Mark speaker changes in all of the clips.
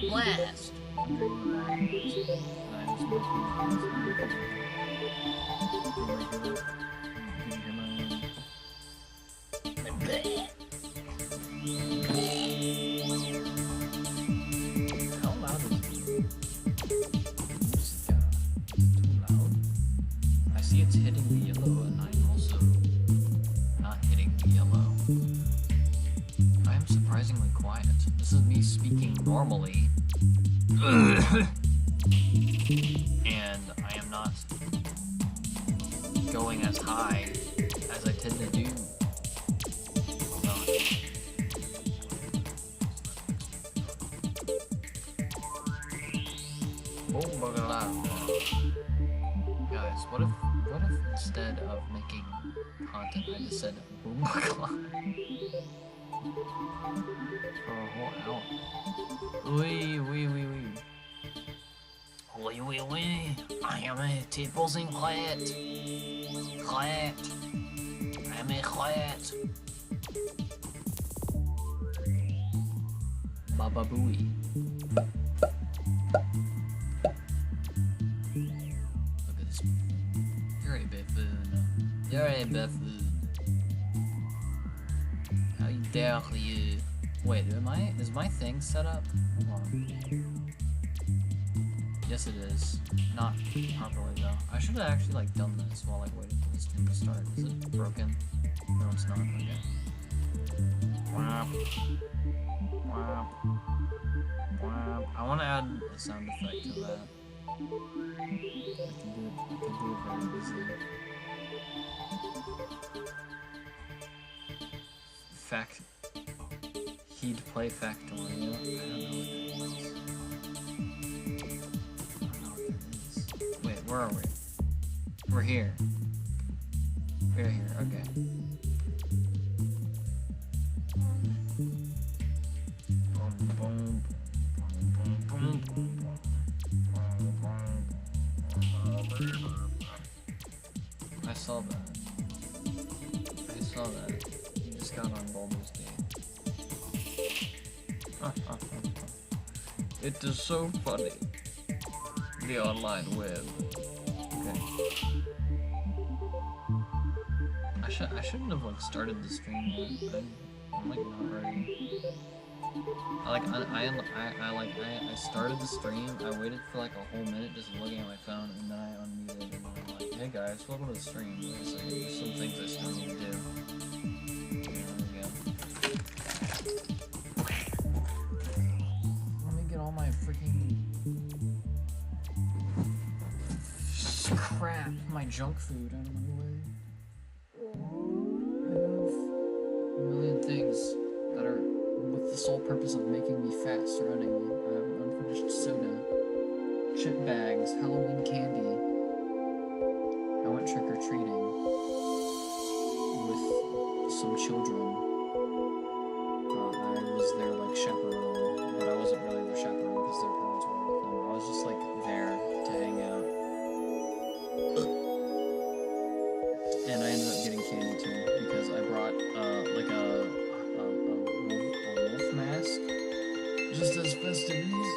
Speaker 1: Blast! How loud is the music? Too loud? I see it's hitting the yellow and I'm also not hitting the yellow. I am surprisingly quiet. This is me speaking normally. And I am not going as high as I tend to do. Guys, what if instead of making content I just said boom for a whole hour? Oui. I am a tipples in quiet. I am a quiet. Baba Booey. Look at this. You're a Bafoon. You're a Bafoon. How dare you? Wait, is my thing set up? Hold on. Yes, it is. Not properly though. I should have actually like done this while like waiting for this thing to start. Is it broken? No, it's not. Okay. Whap. Whap. Whap. I want to add a sound effect to that. I can do it very easily. He'd play Factorio. I don't know what that is. Wait, where are we? We're here. We're here, okay. I saw that. You just got on Baldur's Gate. It is so funny. The online web. Okay. I shouldn't have like started the stream yet. I'm like not ready. I started the stream. I waited for like a whole minute just looking at my phone, and then I unmuted, and then I'm like, "Hey guys, welcome to the stream." It's like, there's some things I still need to do. Let me get all my freaking crap, my junk food out of my way. I have a million things that are with the sole purpose of making me fat surrounding me. I have an unfinished soda, chip bags, Halloween candy. I went trick-or-treating with some children. I was their like chaperone, but I wasn't really their chaperone because their parents were with them. I was just like there to hang out. And I ended up getting candy too because I brought like a wolf mask just as festivities.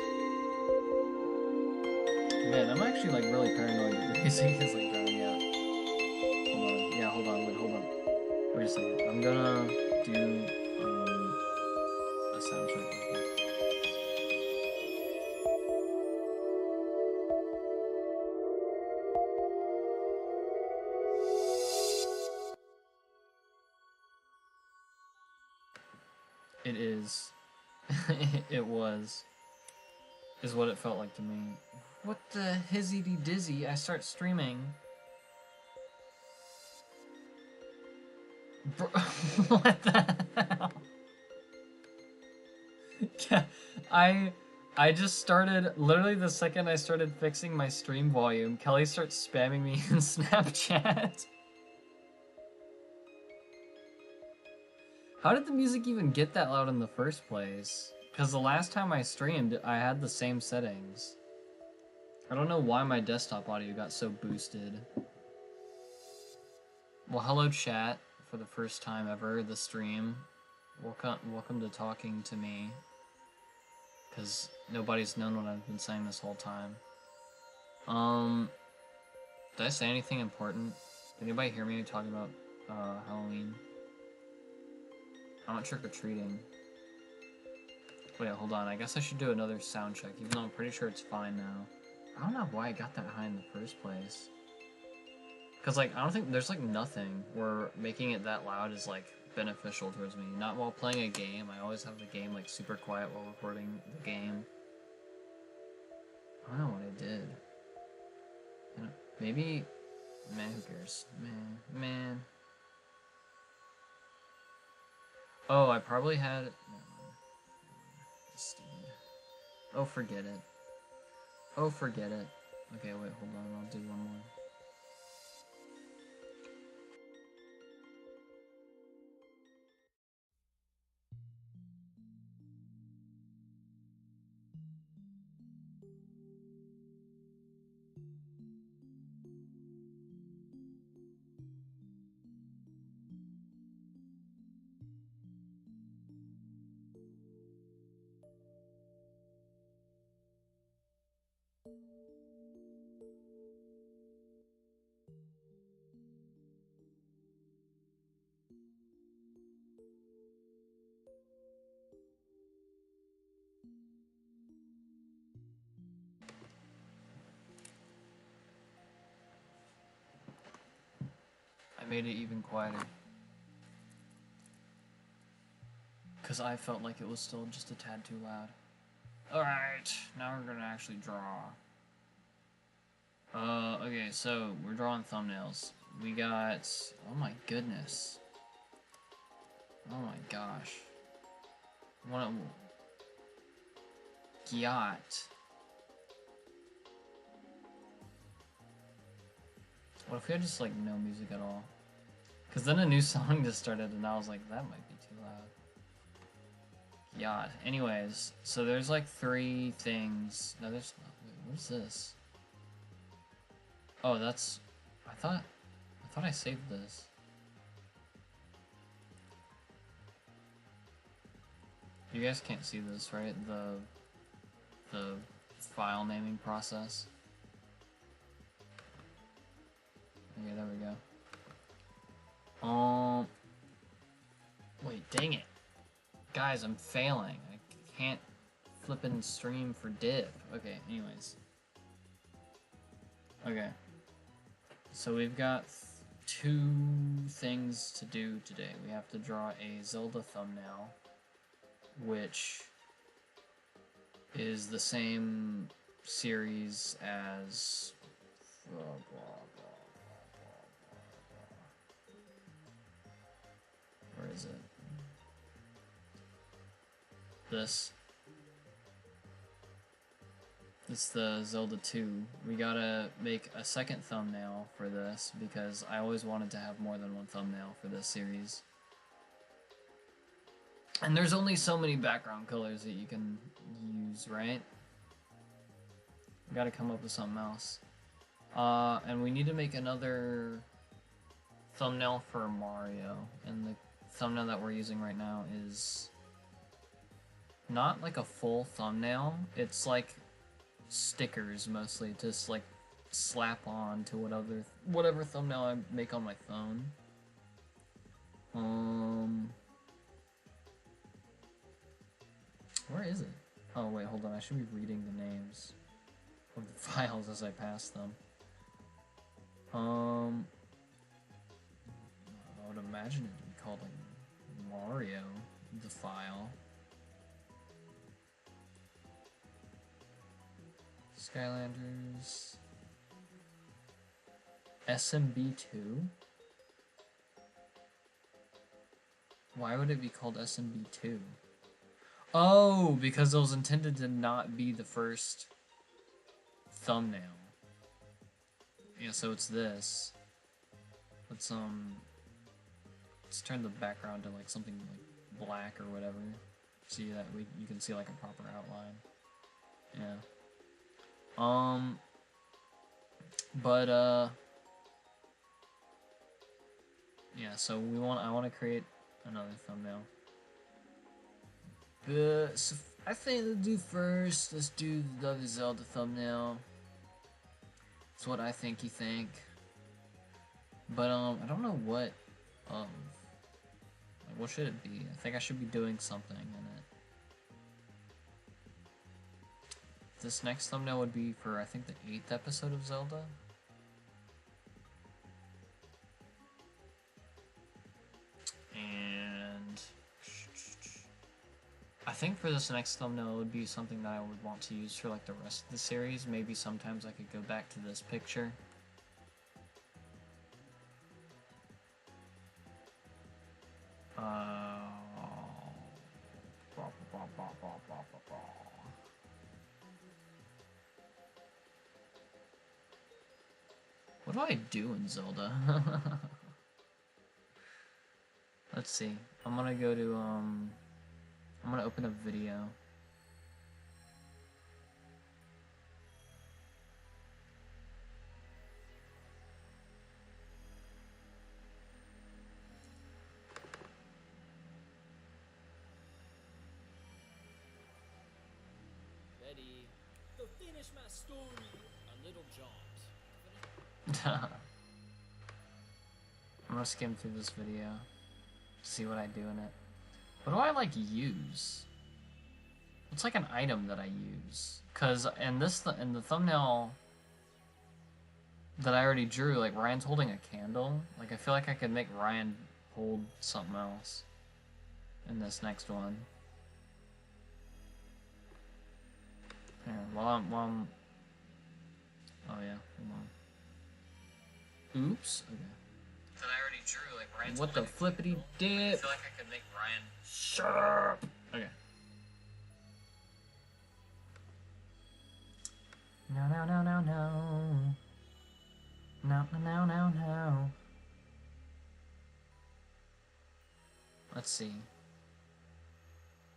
Speaker 1: Man, I'm actually like really paranoid that the music is like drowning out. Hold on. Yeah, hold on. Wait a second. I'm gonna do a sound check. It is. It was. Is what it felt like to me. What the hizzy dizzy? I start streaming. Bro, what the hell? Yeah, I just started, literally the second I started fixing my stream volume, Kelly starts spamming me in Snapchat. How did the music even get that loud in the first place? Because the last time I streamed, I had the same settings. I don't know why my desktop audio got so boosted. Well, hello chat, for the first time ever, the stream. Welcome to talking to me. Because nobody's known what I've been saying this whole time. Did I say anything important? Did anybody hear me talking about Halloween? I'm not trick-or-treating. Wait, hold on. I guess I should do another sound check, even though I'm pretty sure it's fine now. I don't know why I got that high in the first place. Because, like, I don't think there's, like, nothing where making it that loud is, like, beneficial towards me. Not while playing a game. I always have the game, like, super quiet while recording the game. I don't know what I did. You know, maybe... Man, who cares? Man. Oh, I probably had... Never mind. Oh, forget it. Oh, forget it. Okay, wait, hold on. I'll do one more. I made it even quieter. Because I felt like it was still just a tad too loud. Alright, now we're gonna actually draw. Okay, so we're drawing thumbnails. We got... Oh my goodness. Oh my gosh. What... Gyat. What if we had just, like, no music at all? Because then a new song just started and I was like, that might be too loud. Yacht. Anyways, so there's like 3 things. No, there's not. Wait, what is this? Oh, that's... I thought I saved this. You guys can't see this, right? The file naming process. Okay, there we go. Wait, dang it. Guys, I'm failing. I can't flippin' stream for div. Okay, anyways. Okay. So we've got 2 things to do today. We have to draw a Zelda thumbnail, which is the same series as... Where is it? This. It's the Zelda 2. We gotta make a second thumbnail for this because I always wanted to have more than one thumbnail for this series. And there's only so many background colors that you can use, right? We gotta come up with something else. And we need to make another thumbnail for Mario. And the thumbnail that we're using right now is not like a full thumbnail. It's like stickers mostly, just like slap on to whatever thumbnail I make on my phone. Where is it? Oh wait, hold on. I should be reading the names of the files as I pass them. I would imagine it would be called like Mario, the file. Skylanders. SMB2? Why would it be called SMB2? Oh, because it was intended to not be the first thumbnail. Yeah, so it's this. Let's turn the background to like something like black or whatever. See that you can see like a proper outline. Yeah. Yeah, so I want to create another thumbnail. So I think let's do the Love is Zelda thumbnail. That's what I think you think. But I don't know what like what should it be? I think I should be doing something in it. This next thumbnail would be for I think the 8th episode of Zelda. And I think for this next thumbnail it would be something that I would want to use for like the rest of the series. Maybe sometimes I could go back to this picture. What do I do in Zelda? Let's see. I'm gonna go to I'm gonna open a video.
Speaker 2: Ready to finish my story, a little jaunt.
Speaker 1: I'm gonna skim through this video to see what I do in it. What do I like use? What's like an item that I use? Cause in the thumbnail that I already drew, like Ryan's holding a candle. Like I feel like I could make Ryan hold something else in this next one. Here, while I'm oh yeah, hold on. Oops. Okay. That I already drew, like Ryan's what the flippity dip? I feel like I could make Ryan shut up. Okay. No. No. Let's see.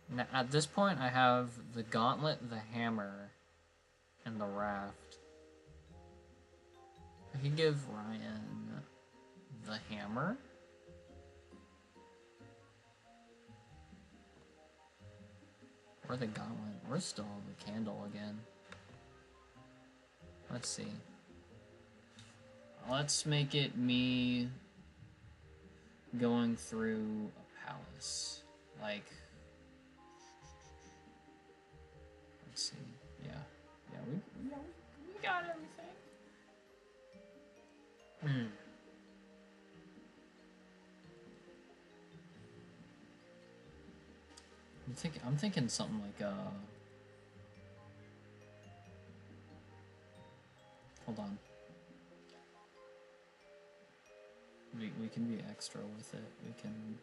Speaker 1: Now, at this point, I have the gauntlet, the hammer, and the raft. I can give Ryan the hammer. Or the gauntlet. We're still the candle again. Let's see. Let's make it me going through a palace. Like, let's see. Yeah, we got everything. I'm thinking something like hold on. We can be extra with it. We can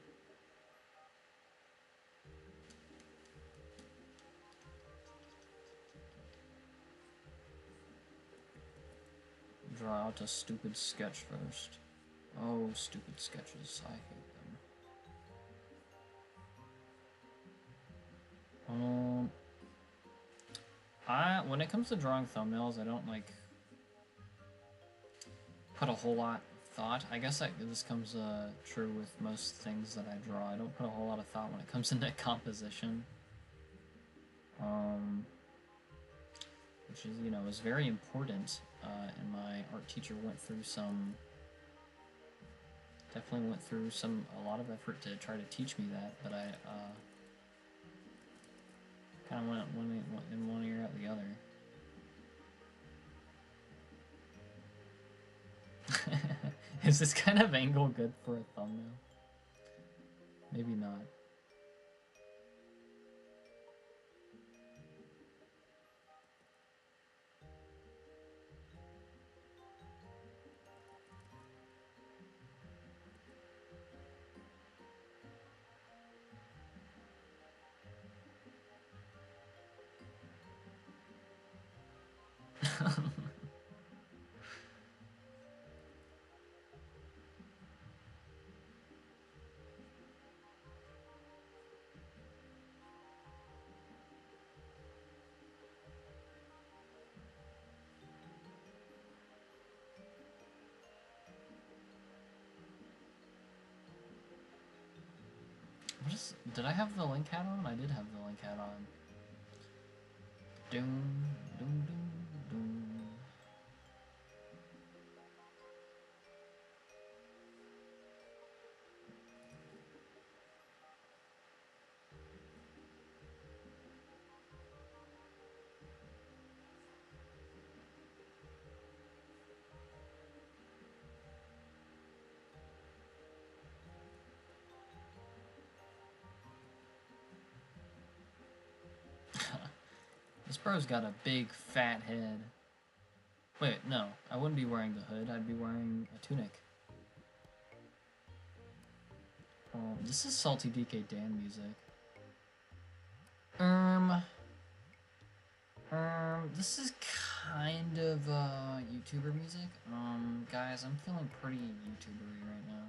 Speaker 1: draw out a stupid sketch first. Oh, stupid sketches. I hate them. When it comes to drawing thumbnails, I don't like put a whole lot of thought. I guess this comes true with most things that I draw. I don't put a whole lot of thought when it comes into composition. Which is, is very important. And my art teacher definitely went through a lot of effort to try to teach me that, but I kind of went in one ear out the other. Is this kind of angle good for a thumbnail? Maybe not. Did I have the link hat on? I did have the link hat on. Doom, doom, doom, doom. This bro's got a big fat head. Wait, no, I wouldn't be wearing the hood, I'd be wearing a tunic. This is Salty DK Dan music. This is kind of YouTuber music. Guys, I'm feeling pretty YouTubery right now.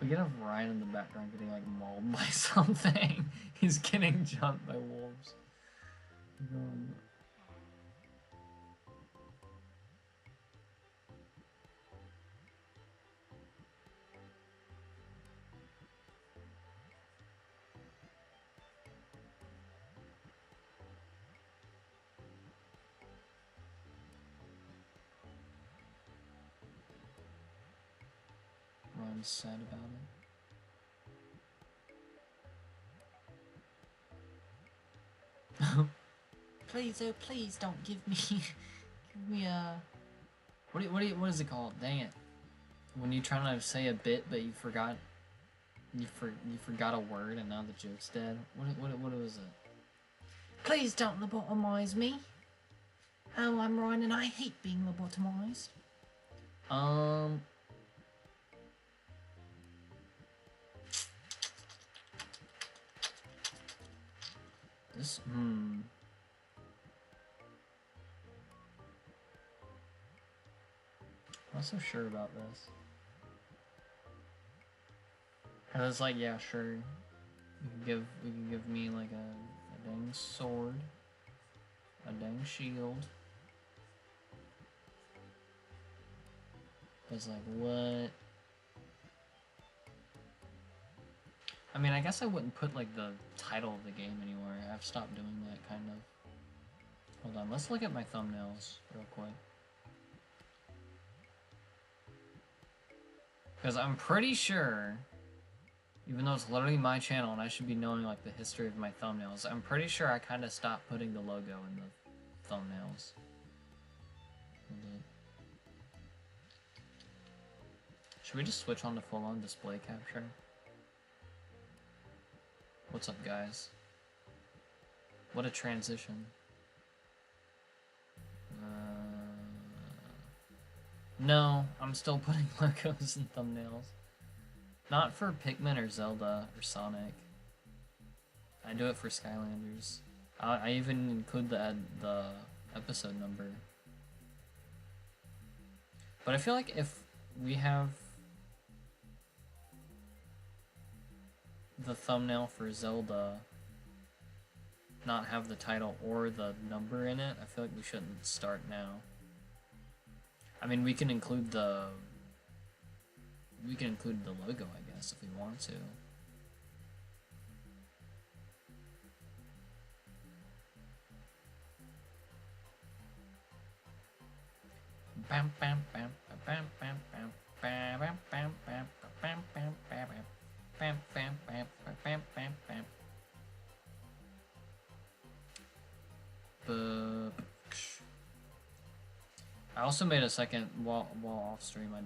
Speaker 1: We get a Ryan in the background getting like mauled by something. He's getting jumped by wolves. Ryan's sad about it. Please, oh please don't give me a what is it called? Dang it. When you're trying to say a bit but you forgot a word and now the joke's dead. What was it? Please don't lobotomize me. Oh, I'm Ryan and I hate being lobotomized. This, I'm not so sure about this. And it's like, yeah, sure. You can give me like a dang sword, a dang shield. It's like, what? I mean, I guess I wouldn't put like the title of the game anywhere. I've stopped doing that kind of. Hold on, let's look at my thumbnails real quick. Because I'm pretty sure, even though it's literally my channel and I should be knowing like the history of my thumbnails, I'm pretty sure I kind of stopped putting the logo in the thumbnails. Should we just switch on to full-on display capture? What's up, guys? What a transition. No, I'm still putting logos in thumbnails. Not for Pikmin or Zelda or Sonic. I do it for Skylanders. I even include the episode number. But I feel like if we have the thumbnail for Zelda not have the title or the number in it, I feel like we shouldn't start now. I mean, we can include the logo, I guess, if we want to. Bam bam bam bam bam bam bam bam bam bam bam bam bam bam bam bam bam bam bam. I also made a second while off stream.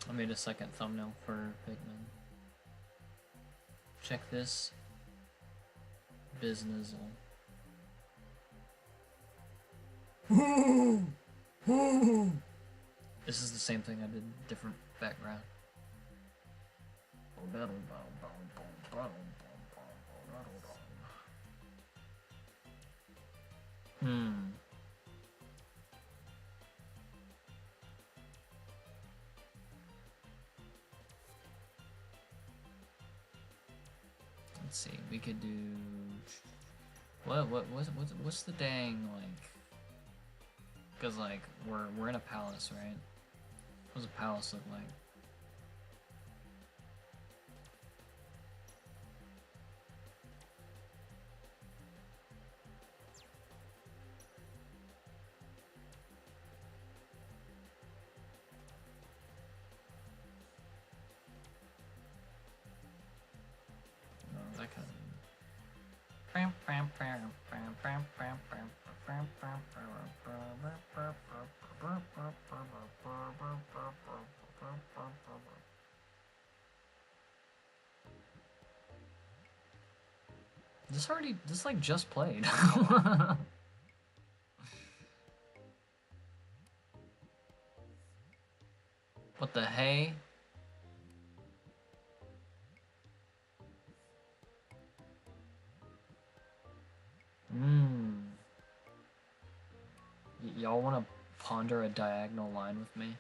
Speaker 1: I made a second thumbnail for Pikmin. Check this Bizznizzle. This is the same thing I did, different background. Let's see, we could do what's the dang like Cause like we're in a palace, right? What does a palace look like? No, that kind of. This like just played. What the hey? Y'all want to ponder a diagonal line with me?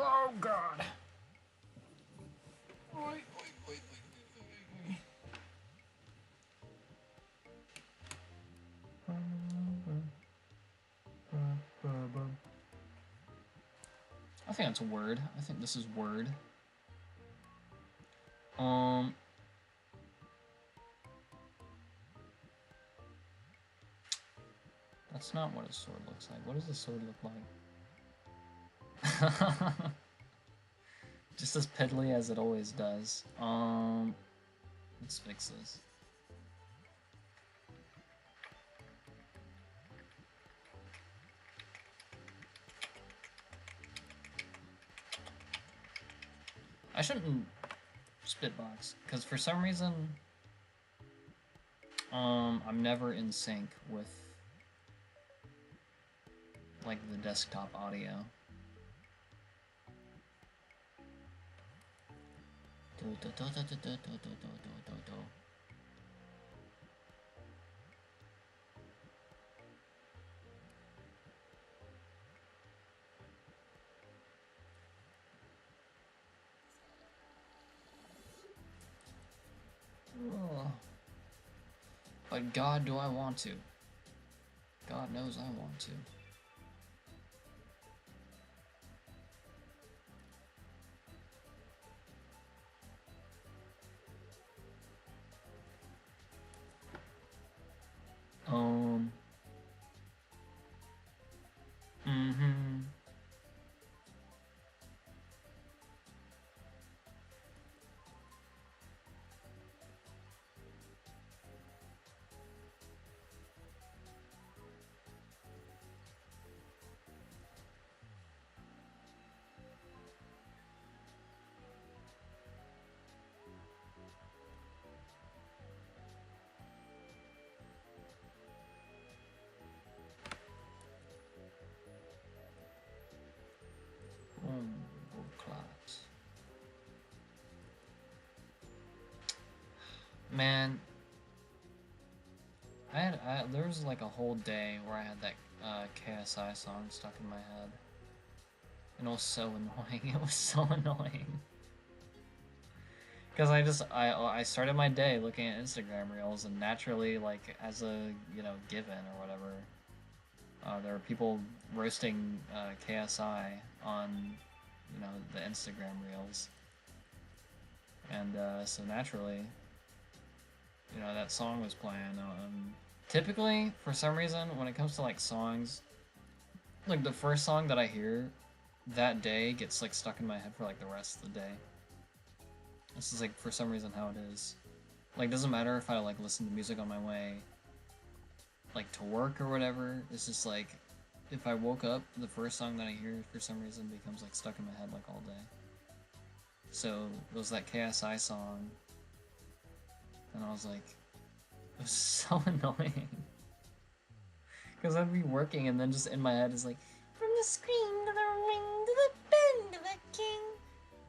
Speaker 1: Oh God. Wait. I think that's word. I think this is word. That's not what a sword looks like. What does a sword look like? Just as piddly as it always does. Let's fix this. I shouldn't spitbox, because for some reason, I'm never in sync with, like, the desktop audio. But God, do I want to? God knows I want to. Man, there was like a whole day where I had that KSI song stuck in my head, and it was so annoying. It was so annoying because I started my day looking at Instagram reels, and naturally, like as a given or whatever, there are people roasting KSI on the Instagram reels, and so naturally. That song was playing. Typically, for some reason, when it comes to like songs, like the first song that I hear that day gets like stuck in my head for like the rest of the day. This is like for some reason how it is. Like, doesn't matter if I like listen to music on my way, like to work or whatever. It's just like, if I woke up, the first song that I hear for some reason becomes like stuck in my head like all day. So it was that KSI song, and I was like, it was so annoying. Because I'd be working and then just in my head is like, from the screen to the ring to the bend of the king.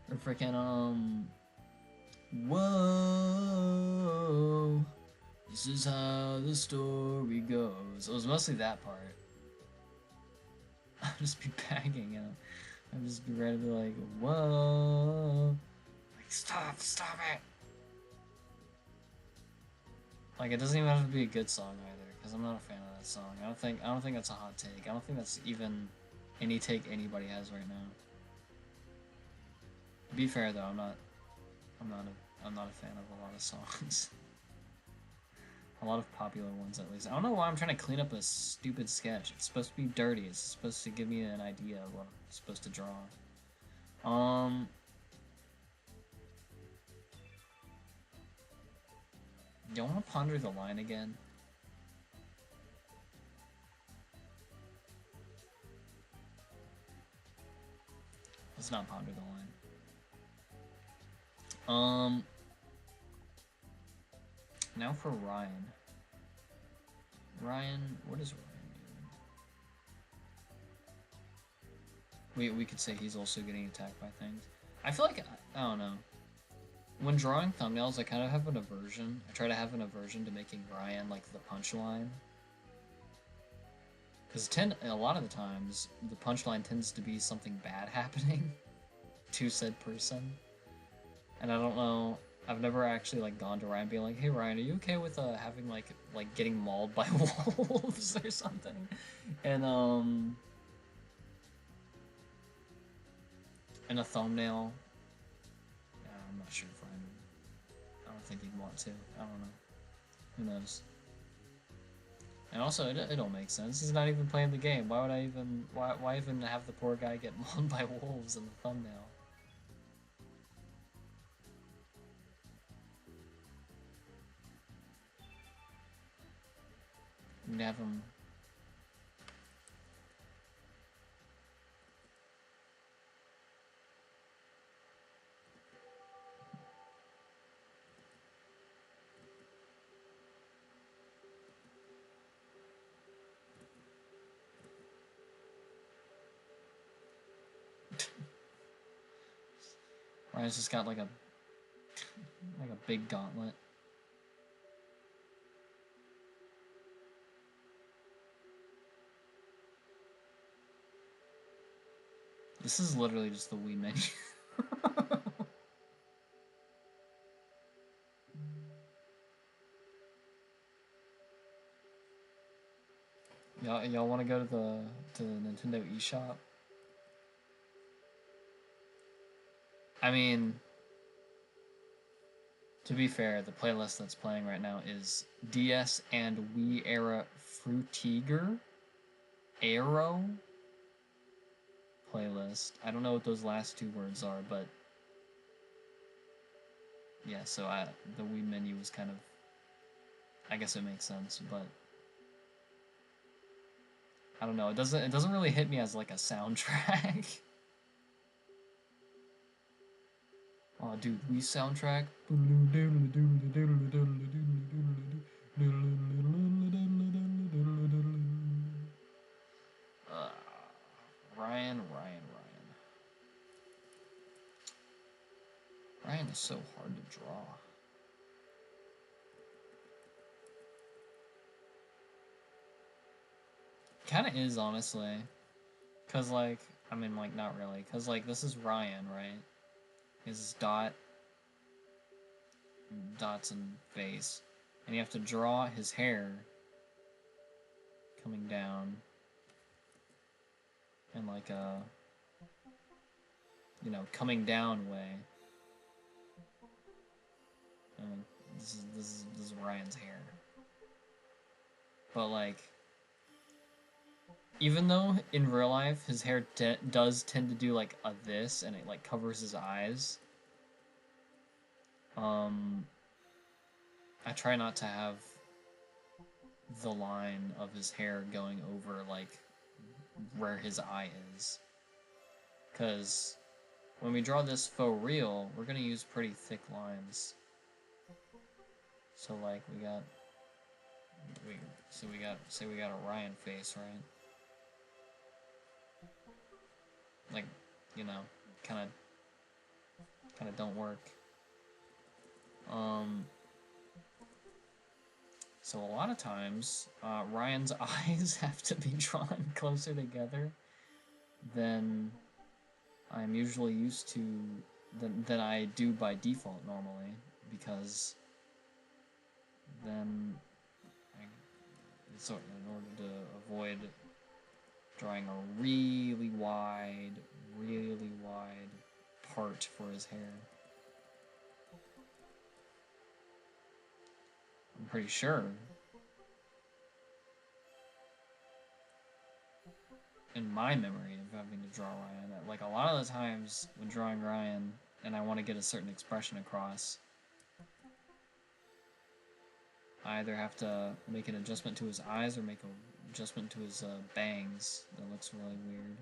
Speaker 1: Or freaking, whoa, this is how the story goes. It was mostly that part. I'd just be bagging and I'd just be ready to be like, whoa. Like, stop it. Like, it doesn't even have to be a good song either, because I'm not a fan of that song. I don't think that's a hot take. I don't think that's even any take anybody has right now. To be fair though, I'm not a fan of a lot of songs. A lot of popular ones at least. I don't know why I'm trying to clean up a stupid sketch. It's supposed to be dirty. It's supposed to give me an idea of what I'm supposed to draw. Do you want to ponder the line again? Let's not ponder the line. Now for Ryan. Ryan, what is Ryan doing? We could say he's also getting attacked by things. I feel like, I don't know. When drawing thumbnails, I kind of have an aversion. I try to have an aversion to making Ryan like the punchline. Because a lot of the times, the punchline tends to be something bad happening to said person. And I don't know, I've never actually like gone to Ryan being like, hey Ryan, are you okay with having like getting mauled by wolves or something? And a thumbnail. I'm not sure if Ryan, I don't think he'd want to. I don't know. Who knows? And also, it don't make sense. He's not even playing the game. Why would I even? Why even have the poor guy get mauled by wolves in the thumbnail? You'd have him. Ryan's just got like a big gauntlet. This is literally just the Wii menu. Y'all want to go to the Nintendo eShop? I mean, to be fair, the playlist that's playing right now is DS and Wii era Frutiger Aero playlist. I don't know what those last two words are, but yeah, so the Wii menu was kind of, I guess it makes sense, but I don't know. It doesn't really hit me as like a soundtrack. Oh, dude, Wii soundtrack. Ryan. Ryan is so hard to draw. Kind of is, honestly. Cause like, I mean, like, not really. Cause like, this is Ryan, right? His dots and face, and you have to draw his hair coming down in like a, you know, coming down way. And this is Ryan's hair. But like, even though in real life his hair does tend to do like a this, and it like covers his eyes. try not to have the line of his hair going over, like, where his eye is. Because when we draw this faux real, we're gonna use pretty thick lines. So, like, we got a Ryan face, right? Like, you know, kind of don't work. So a lot of times, Ryan's eyes have to be drawn closer together than I'm usually used to, than I do by default normally, because then, so in order to avoid drawing a really wide part for his hair. I'm pretty sure, in my memory of having to draw Ryan, that, like, a lot of the times when drawing Ryan and I want to get a certain expression across, I either have to make an adjustment to his eyes or make an adjustment to his bangs. That looks really weird.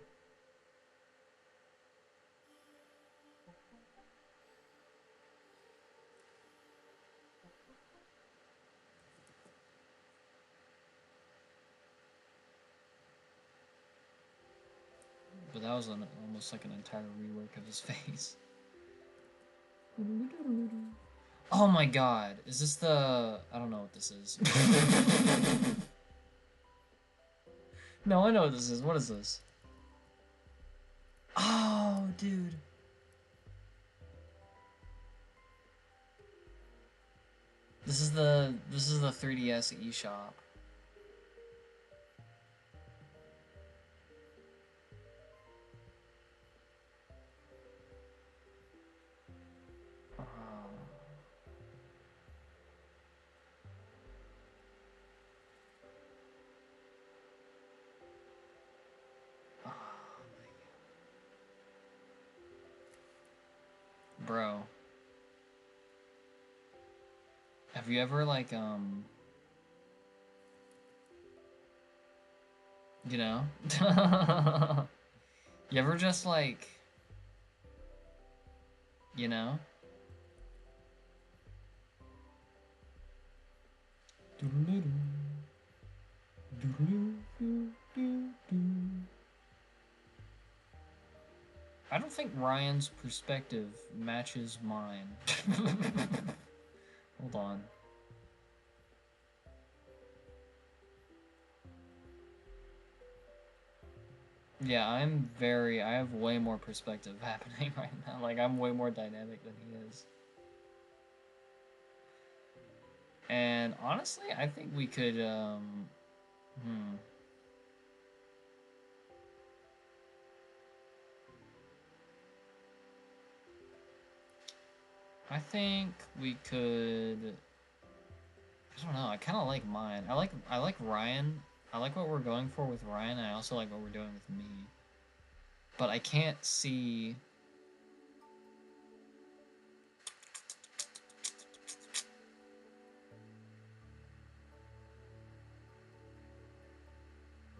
Speaker 1: But that was almost like an entire rework of his face. Oh my god, is this the... I don't know what this is. No, I know what this is. What is this? Oh, dude. This is the 3DS eShop. Bro. Have you ever, like, you know? You ever just, like, you know? I don't think Ryan's perspective matches mine. Hold on. Yeah, I have way more perspective happening right now. Like, I'm way more dynamic than he is. And honestly, I think we could, I think we could... I don't know, I kind of like mine. I like Ryan. I like what we're going for with Ryan, and I also like what we're doing with me. But I can't see...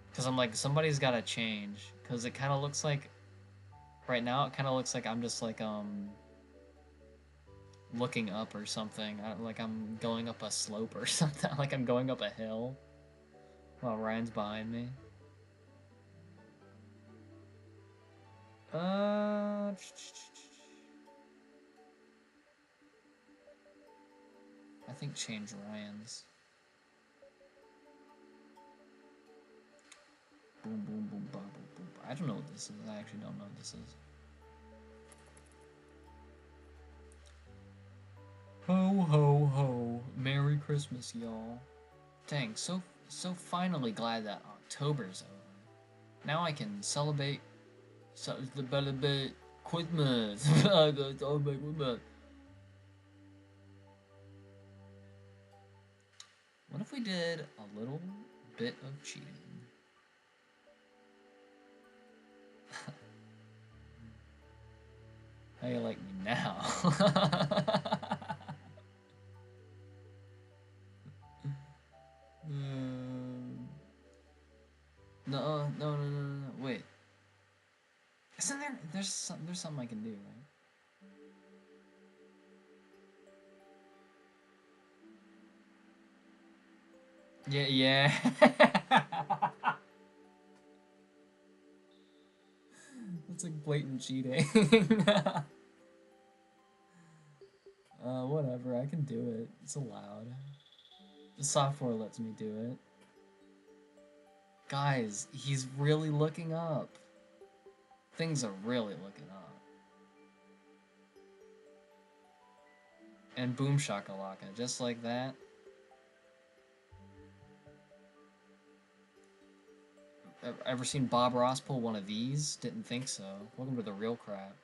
Speaker 1: Because I'm like, somebody's got to change. Because it kind of looks like... Right now, it kind of looks like I'm just like, looking up or something. Like I'm going up a slope or something. Like I'm going up a hill while Ryan's behind me. I think change Ryan's. Boom, boom, boom, boom, boom, boom. I don't know what this is. I actually don't know what this is. Ho, ho, ho. Merry Christmas, y'all. Dang, so finally glad that October's over. Now I can celebrate Christmas. What if we did a little bit of cheating? How you like me now? No, no, no, no, no, no. Wait. Isn't there? There's something I can do, right? Yeah, yeah. That's like blatant cheating. Whatever. I can do it. It's allowed. The software lets me do it. Guys, he's really looking up. Things are really looking up. And boom shakalaka, just like that. Ever seen Bob Ross pull one of these? Didn't think so. Welcome to the real crap.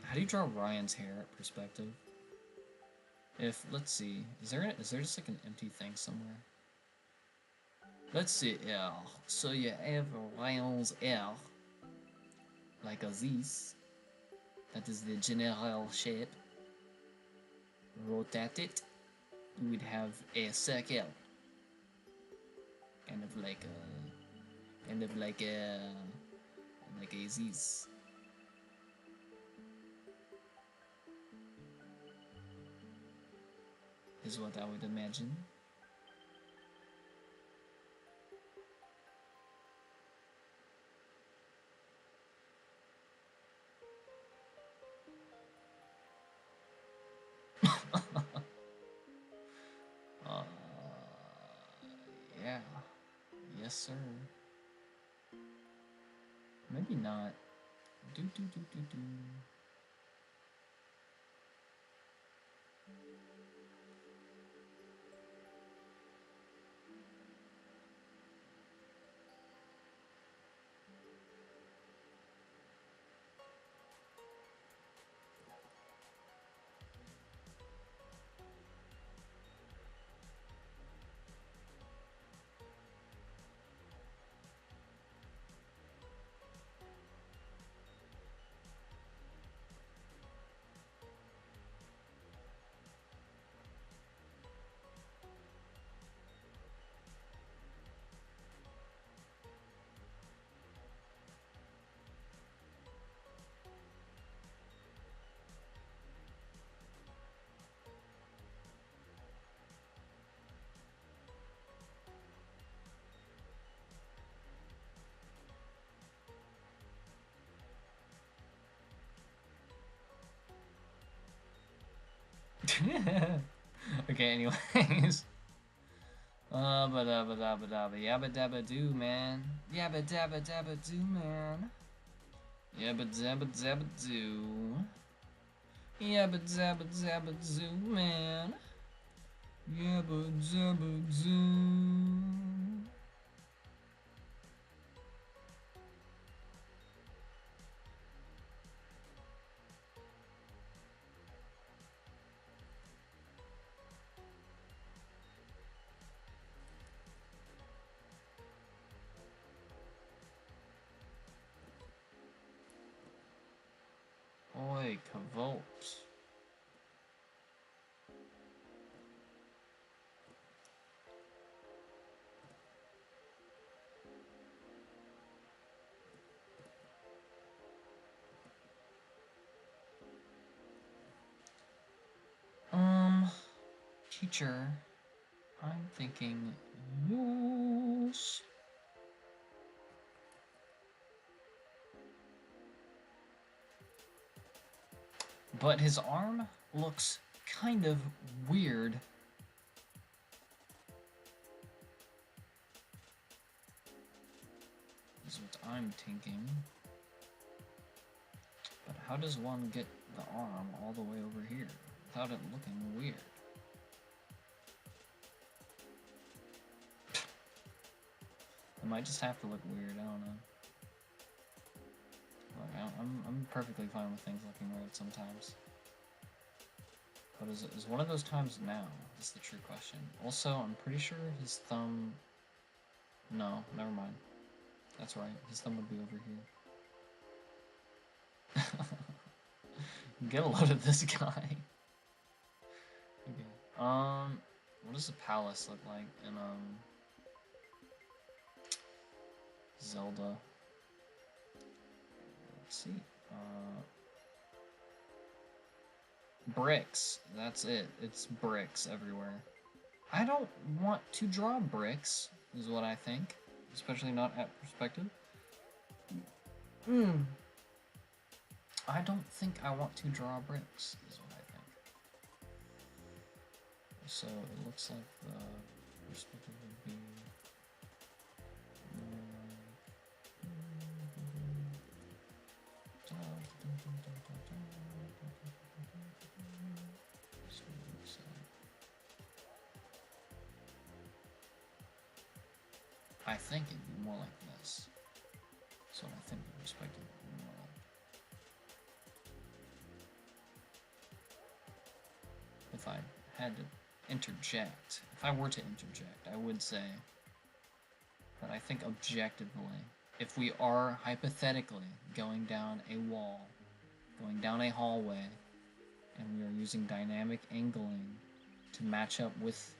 Speaker 1: How do you draw Ryan's hair at perspective? If, let's see, is there just like an empty thing somewhere? Let's see, yeah. So you have Ryan's hair, like a this. That is the general shape. Rotate it. You would have a circle. Kind of like a this. Is what I would imagine. Yeah. Yes, sir. Maybe not. Do do do do do. Okay, anyways. Ba da ba da ba da ba yabba dabba doo, man. Yabba dabba dabba doo, man. Yabba dabba dabba doo. Yabba dabba dabba doo, man. Yabba dabba doo. Oi, Cavolt. Teacher, I'm thinking yes. But his arm looks kind of weird. Is what I'm thinking. But how does one get the arm all the way over here without it looking weird? It might just have to look weird, I don't know. Like, I'm perfectly fine with things looking weird sometimes. But is one of those times now? Is the true question. Also, I'm pretty sure his thumb... No, never mind. That's right, his thumb would be over here. Get a load of this guy. What does the palace look like in, Zelda? Let's see. Bricks. That's it. It's bricks everywhere. I don't want to draw bricks, is what I think. Especially not at perspective. I don't think I want to draw bricks, is what I think. So it looks like the perspective would be... I think it'd be more like this. So I think the perspective would be more like. If I had to interject, if I were to interject, I would say that I think objectively, if we are hypothetically going down a wall, going down a hallway, and we are using dynamic angling to match up with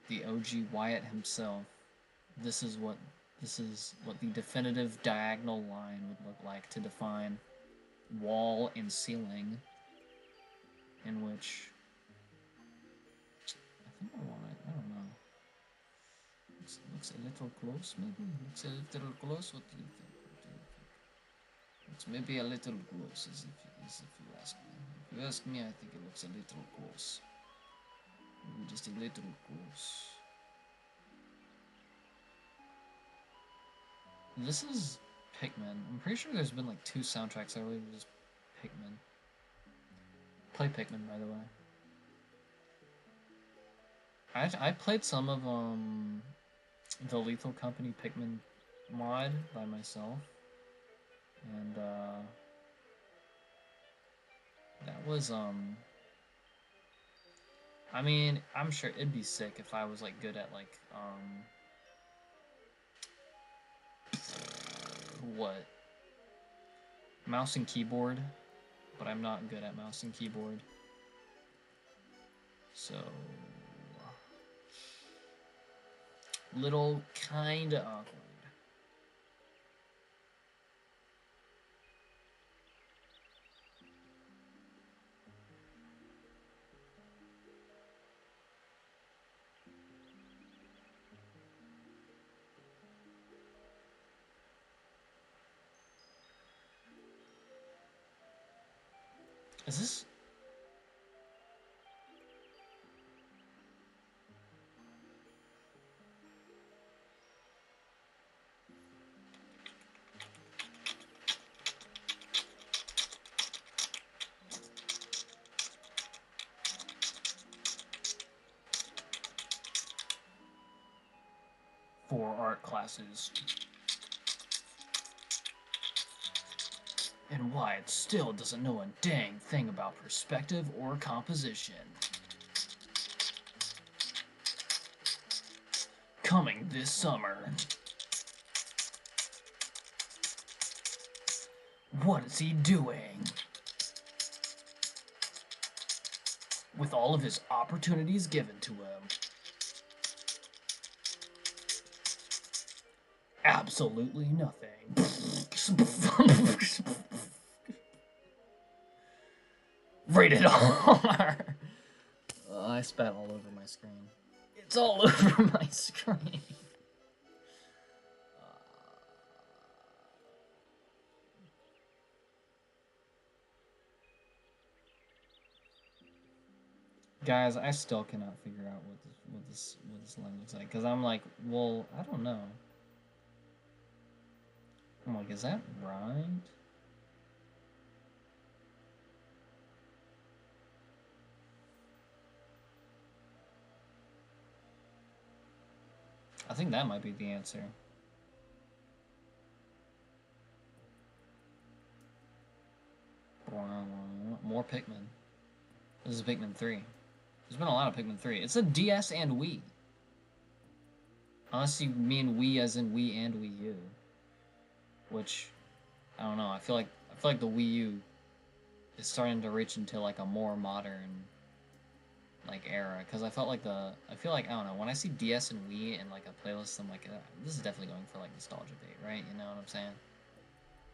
Speaker 1: the OG Wyatt himself, this is what the definitive diagonal line would look like to define wall and ceiling, in which I think I want it. I don't know. Looks a little close, maybe. Looks a little close. What do you think? It's maybe a little close, as if you ask me. If you ask me, I think it looks a little close. Maybe just a little close. This is Pikmin. I'm pretty sure there's been like 2 soundtracks. I really just Pikmin. Play Pikmin, by the way. I played some of the Lethal Company Pikmin mod by myself, and that was I mean, I'm sure it'd be sick if I was like good at like what? Mouse and keyboard, but I'm not good at mouse and keyboard. So little kinda awkward. Is this? For art classes. And Wyatt still doesn't know a dang thing about perspective or composition. Coming this summer. What is he doing? With all of his opportunities given to him. Absolutely nothing. Rated R. I spat all over my screen. It's all over my screen. Guys, I still cannot figure out what this line looks like, because I'm like, well, I don't know. I'm like, is that right? I think that might be the answer. More Pikmin. This is Pikmin 3. There's been a lot of Pikmin 3. It's a DS and Wii. Unless you mean Wii as in Wii and Wii U. Which, I don't know, I feel like the Wii U is starting to reach into like a more modern like era, because I felt like I feel like, I don't know, when I see DS and Wii in like a playlist, I'm like, this is definitely going for like nostalgia bait, right? You know what I'm saying?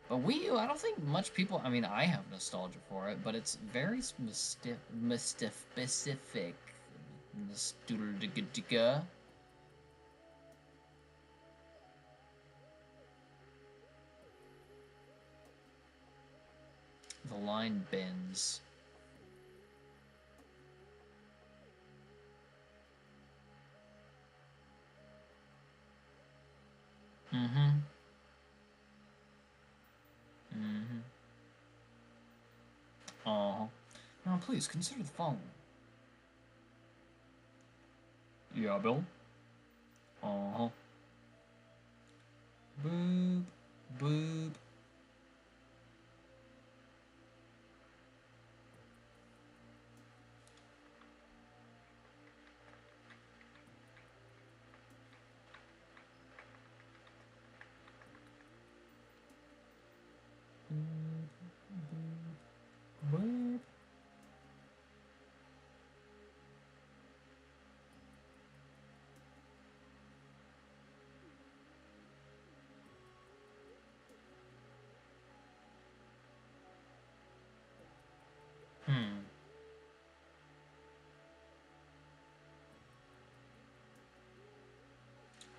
Speaker 1: But Wii U, I don't think much people. I mean, I have nostalgia for it, but it's very specific. Nostalgia. The line bends. Mm-hmm. Mm-hmm. Uh-huh. Now, please consider the following. Yeah, Bill. Uh-huh. Boop. Boop. Boop. Boop. Hmm.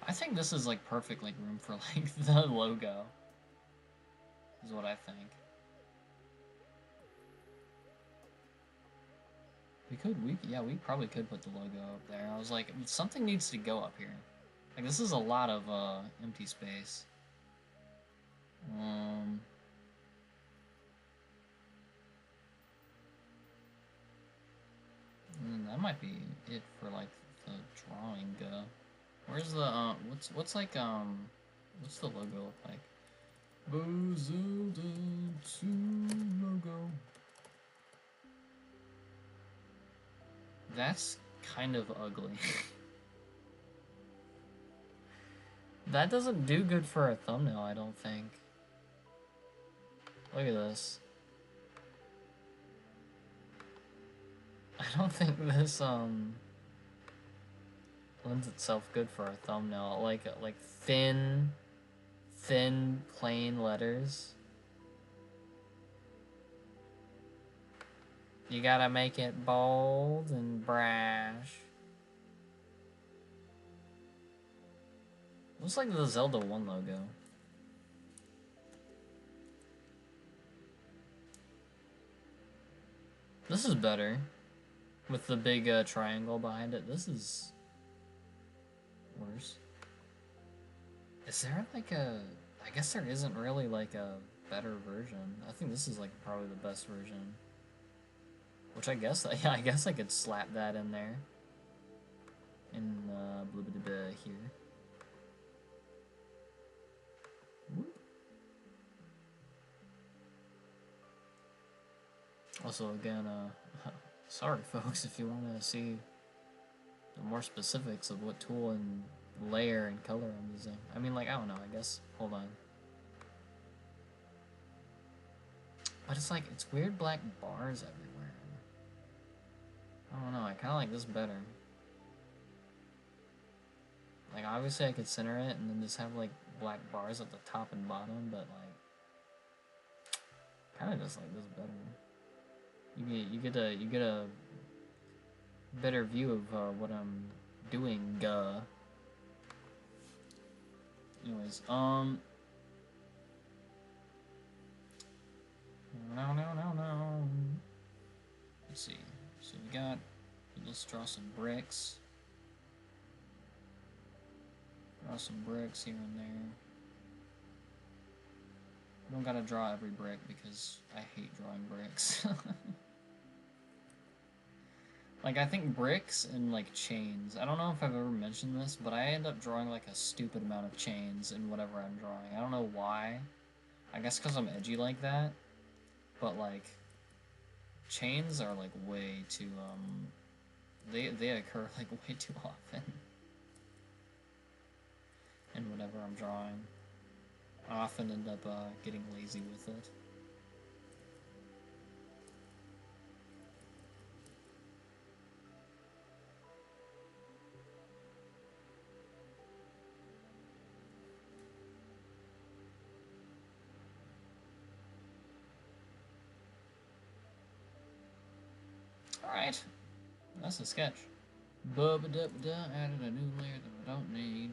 Speaker 1: I think this is like perfect like room for like the logo. Is what I think. Yeah, we probably could put the logo up there. I was like, something needs to go up here. Like, this is a lot of, empty space. Um... that might be it for, like, the drawing, Where's the, what's like, what's the logo look like? Bozilda 2 logo. That's kind of ugly. That doesn't do good for a thumbnail, I don't think. Look at this. I don't think this, lends itself good for a thumbnail. Like thin, plain letters. You gotta make it bold and brash. Looks like the Zelda 1 logo. This is better. With the big triangle behind it. This is worse. Is there like a... I guess there isn't really like a better version. I think this is like probably the best version. Which I guess, yeah, I guess I could slap that in there. In blah, blah, blah, here. Also, again, sorry folks, if you want to see the more specifics of what tool and layer and color I'm using. I mean, like, I don't know, I guess, hold on. But it's like, it's weird black bars everywhere. I don't know, I kind of like this better. Like, obviously I could center it and then just have, like, black bars at the top and bottom, but, like, kind of just like this better. You get a better view of what I'm doing. Anyways, no. Let's see. So we got. Let's draw some bricks. Draw some bricks here and there. I don't gotta draw every brick because I hate drawing bricks. Like, I think bricks and, like, chains. I don't know if I've ever mentioned this, but I end up drawing, like, a stupid amount of chains in whatever I'm drawing. I don't know why. I guess because I'm edgy like that. But, like, chains are, like, way too, They occur, like, way too often. In whatever I'm drawing. I often end up, getting lazy with it. Alright. That's a sketch. Bubba-dubba-da, added a new layer that I don't need.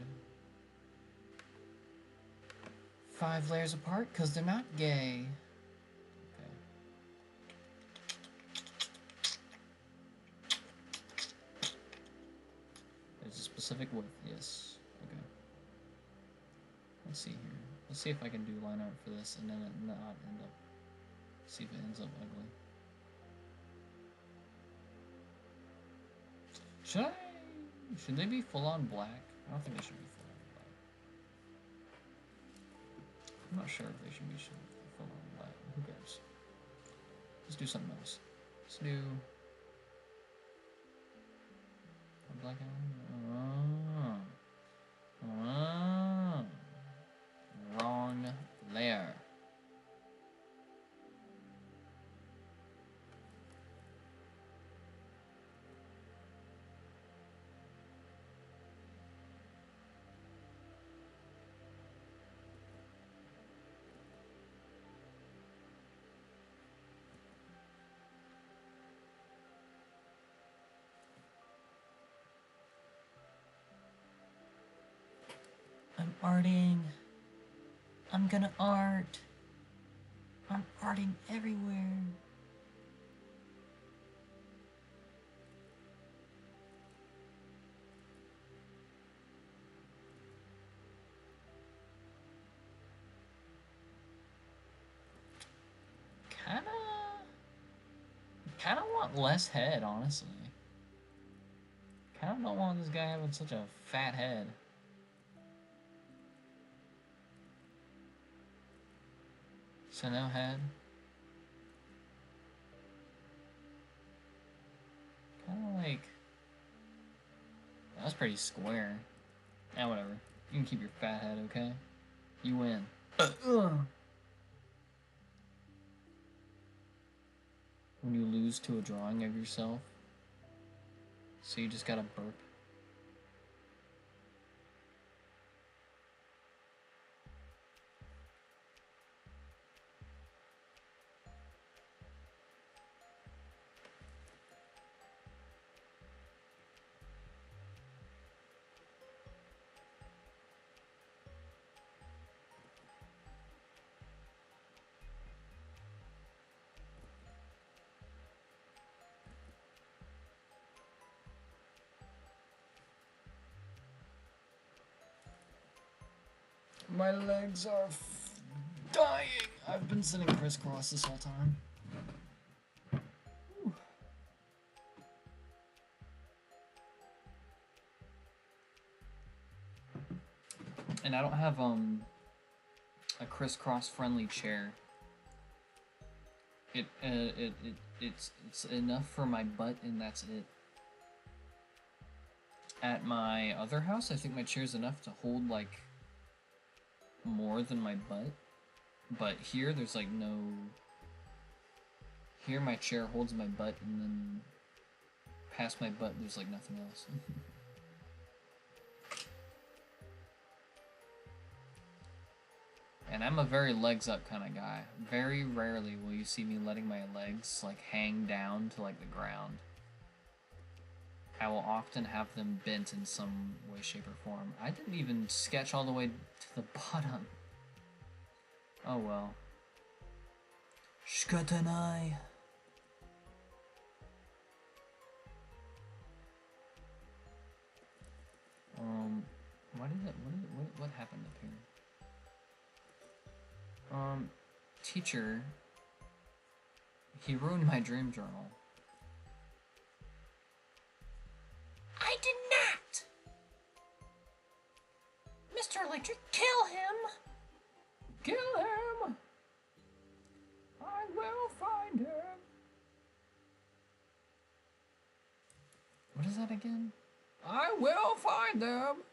Speaker 1: 5 layers apart, because they're not gay. Okay. There's a specific width, yes. Okay. Let's see here. Let's see if I can do line art for this and then it not end up. See if it ends up ugly. Should they be full on black? I don't think they should be full on black. I'm not sure if they should be full on black. Who cares? Let's do something else. Let's do a black outline. Wrong layer. I'm arting. I'm gonna art. I'm arting everywhere. Kinda want less head, honestly. Kinda don't want this guy having such a fat head. So no head. Kinda like... That's pretty square. Eh, whatever. You can keep your fat head, okay? You win. When you lose to a drawing of yourself, so you just gotta burp. My legs are dying. I've been sitting crisscross this whole time. Whew. And I don't have a crisscross friendly chair. It's enough for my butt and that's it. At my other house, I think my chair's enough to hold like more than my butt, but here there's like no. Here my chair holds my butt, and then past my butt there's like nothing else. And I'm a very legs up kind of guy. Very rarely will you see me letting my legs like hang down to like the ground. I will often have them bent in some way, shape, or form. I didn't even sketch all the way to the bottom. Oh well. Shikatanai. What happened up here? Teacher, he ruined my dream journal. I did not! Mr. Electric, kill him! Kill him! I will find him! What is that again? I will find them!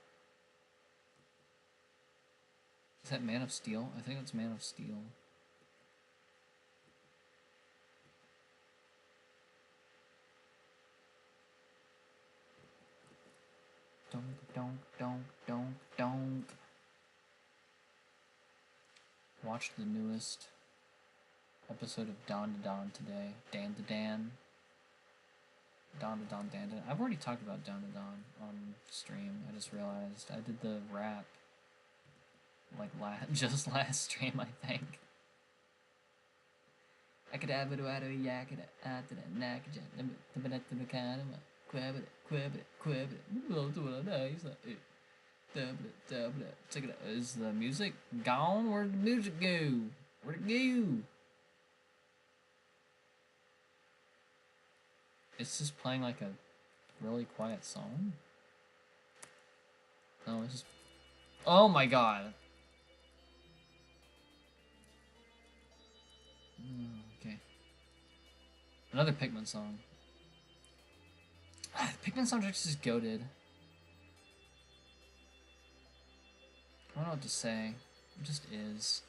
Speaker 1: Is that Man of Steel? I think it's Man of Steel. Don't. Watched the newest episode of Dawn to Dawn today. Dan to Dan. Dawn to Dawn Dan. I've already talked about Dawn to Dawn on stream. I just realized I did the rap like just last stream, I think. I could have it out of yak it out to the knack it the kind of quab it. Check it out. Is the music gone? Where'd the music go? Where'd it go? It's just playing like a really quiet song. No, it's just. Oh my god. Okay. Another Pikmin song. The Pikmin soundtrack's just goated. I don't know what to say. It just is.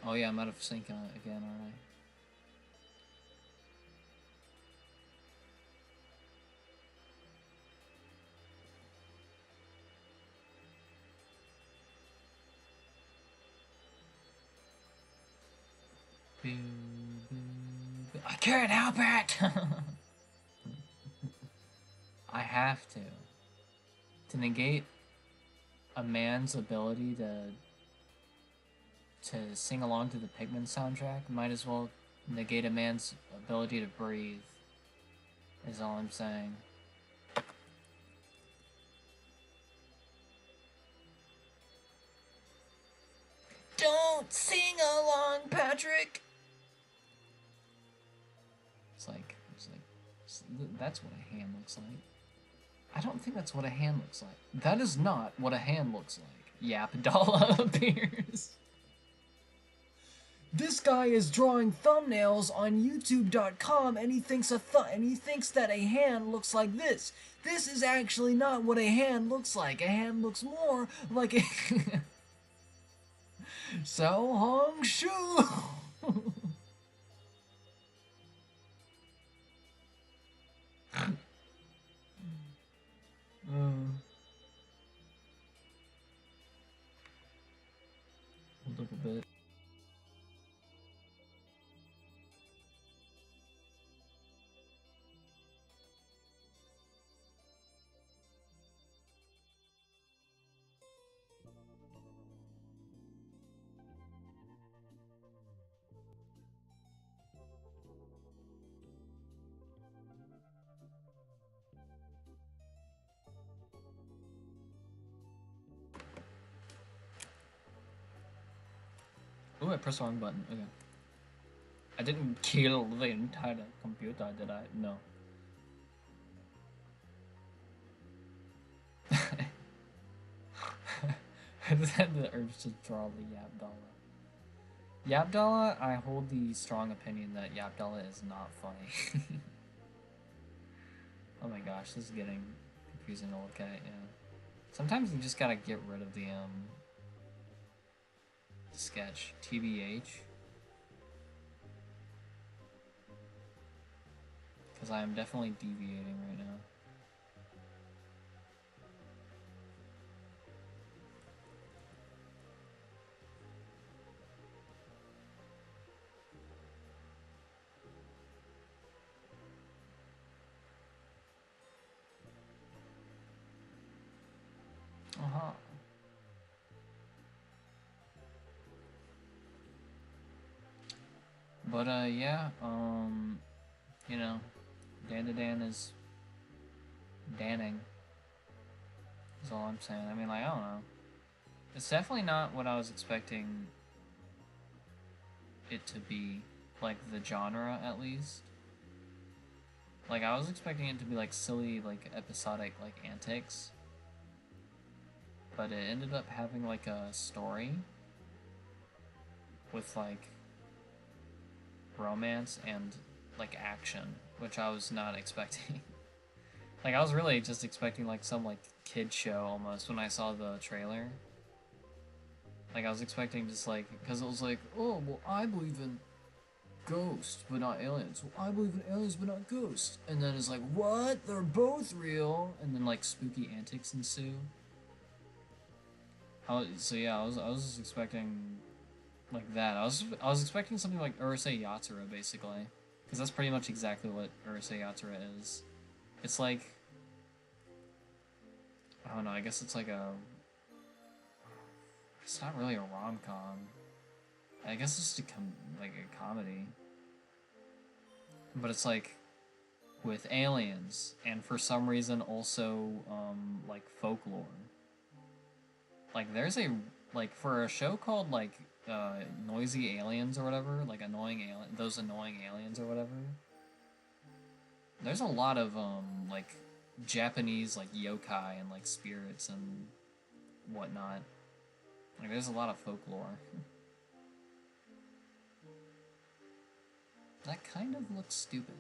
Speaker 1: Oh yeah, I'm out of sync on it again, aren't I? I can't help it! I have to. To negate a man's ability to sing along to the Pikmin soundtrack, might as well negate a man's ability to breathe, is all I'm saying. Don't sing along, Patrick! It's like, that's what a hand looks like. I don't think that's what a hand looks like. That is not what a hand looks like. Yapdala appears. This guy is drawing thumbnails on YouTube.com and he thinks that a hand looks like this. This is actually not what a hand looks like. A hand looks more like a So Hong Shu. Hold up a bit. Oh, I pressed the wrong button. Okay. I didn't kill the entire computer, did I? No. I just had the urge to draw the Yapdala. Yapdala, I hold the strong opinion that Yapdala is not funny. Oh my gosh, this is getting confusing to look at, yeah. Sometimes you just gotta get rid of the, sketch. TBH. Because I am definitely deviating right now. Uh-huh. But, yeah, you know, Dan to Dan is danning, is all I'm saying. I mean, like, I don't know. It's definitely not what I was expecting it to be, like, the genre, at least. Like, I was expecting it to be, like, silly, like, episodic, like, antics. But it ended up having, like, a story with, like, romance and, like, action, which I was not expecting. Like, I was really just expecting, like, some, like, kid show, almost, when I saw the trailer. Like, I was expecting just, like, because it was like, oh, well, I believe in ghosts, but not aliens. Well, I believe in aliens, but not ghosts. And then it's like, what? They're both real? And then, like, spooky antics ensue. So yeah, I was expecting like that. I was expecting something like Urusei Yatsura basically, because that's pretty much exactly what Urusei Yatsura is. It's like I don't know. I guess it's like a. It's not really a rom com. I guess it's just like a comedy, but it's like with aliens and for some reason also like folklore. Like there's a like for a show called like Noisy Aliens or whatever, like those annoying aliens or whatever. There's a lot of like Japanese like yokai and like spirits and whatnot. Like there's a lot of folklore. That kind of looks stupid.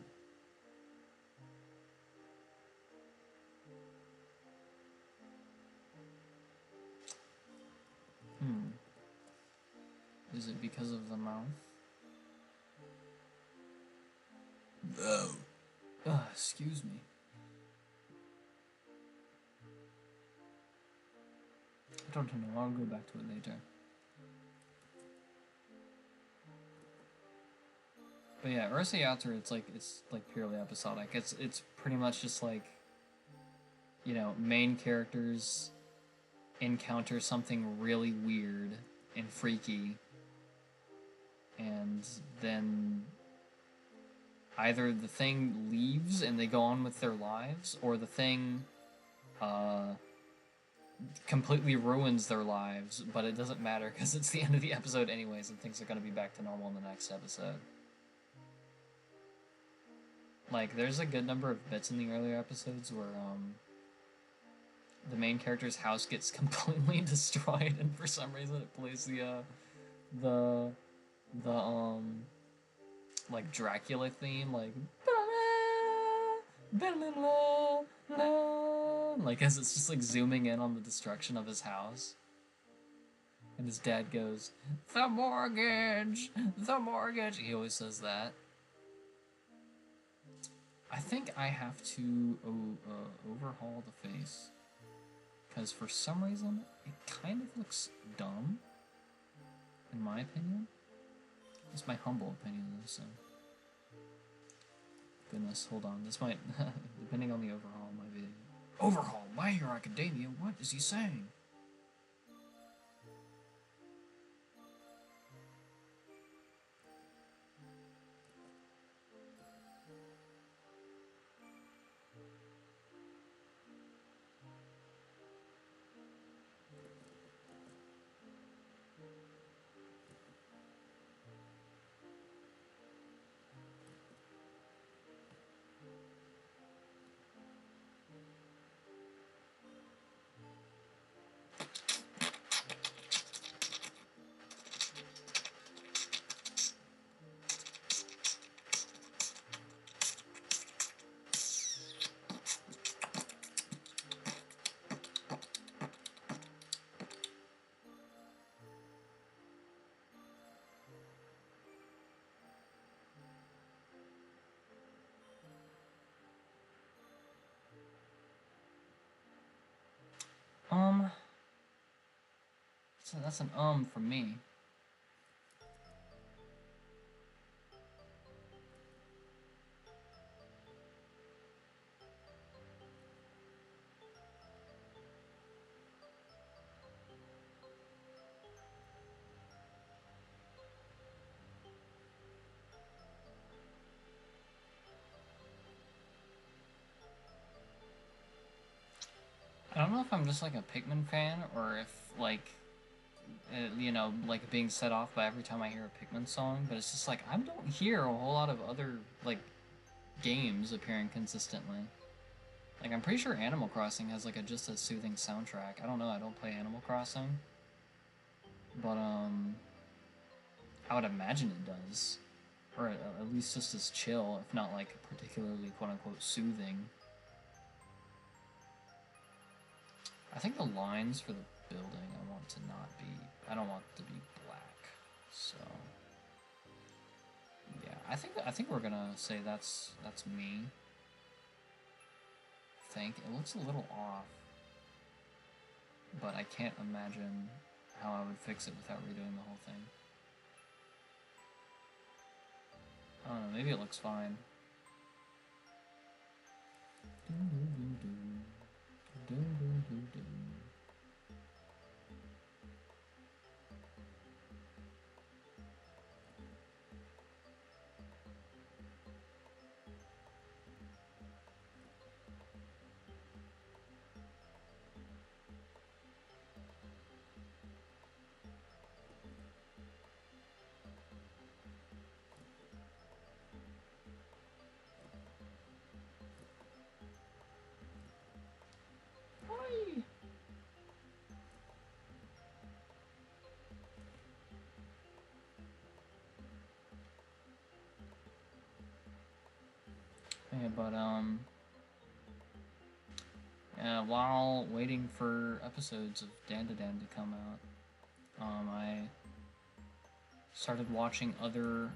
Speaker 1: Hmm. Is it because of the mouth? No. Excuse me. I don't know. I'll go back to it later. But yeah, Urusei Yatsura, it's like purely episodic. It's pretty much just like, you know, main characters encounter something really weird and freaky, and then either the thing leaves and they go on with their lives, or the thing completely ruins their lives, but it doesn't matter because it's the end of the episode anyways, and things are going to be back to normal in the next episode. Like, there's a good number of bits in the earlier episodes where the main character's house gets completely destroyed, and for some reason it plays the like Dracula theme, like like as it's just like zooming in on the destruction of his house. And his dad goes, "The mortgage! The mortgage!" He always says that. I think I have to overhaul the face. Because for some reason, it kind of looks dumb. In my opinion. It's my humble opinion, though, so. Goodness, hold on. This might, depending on the overhaul, might be. Overhaul? My Hero Academia? What is he saying? So that's an from me. I don't know if I'm just like a Pikmin fan or if like you know, like being set off by every time I hear a Pikmin song, but it's just like I don't hear a whole lot of other like games appearing consistently. Like I'm pretty sure Animal Crossing has like a just as soothing soundtrack. I don't know, I don't play Animal Crossing. But I would imagine it does. Or at least just as chill, if not like particularly quote unquote soothing. I think the lines for the building I want to not be, I don't want it to be black. So yeah, I think we're gonna say that's me. I think it looks a little off. but I can't imagine how I would fix it without redoing the whole thing. I don't know, maybe it looks fine. Yeah, but while waiting for episodes of Dan to Dan to come out, I started watching other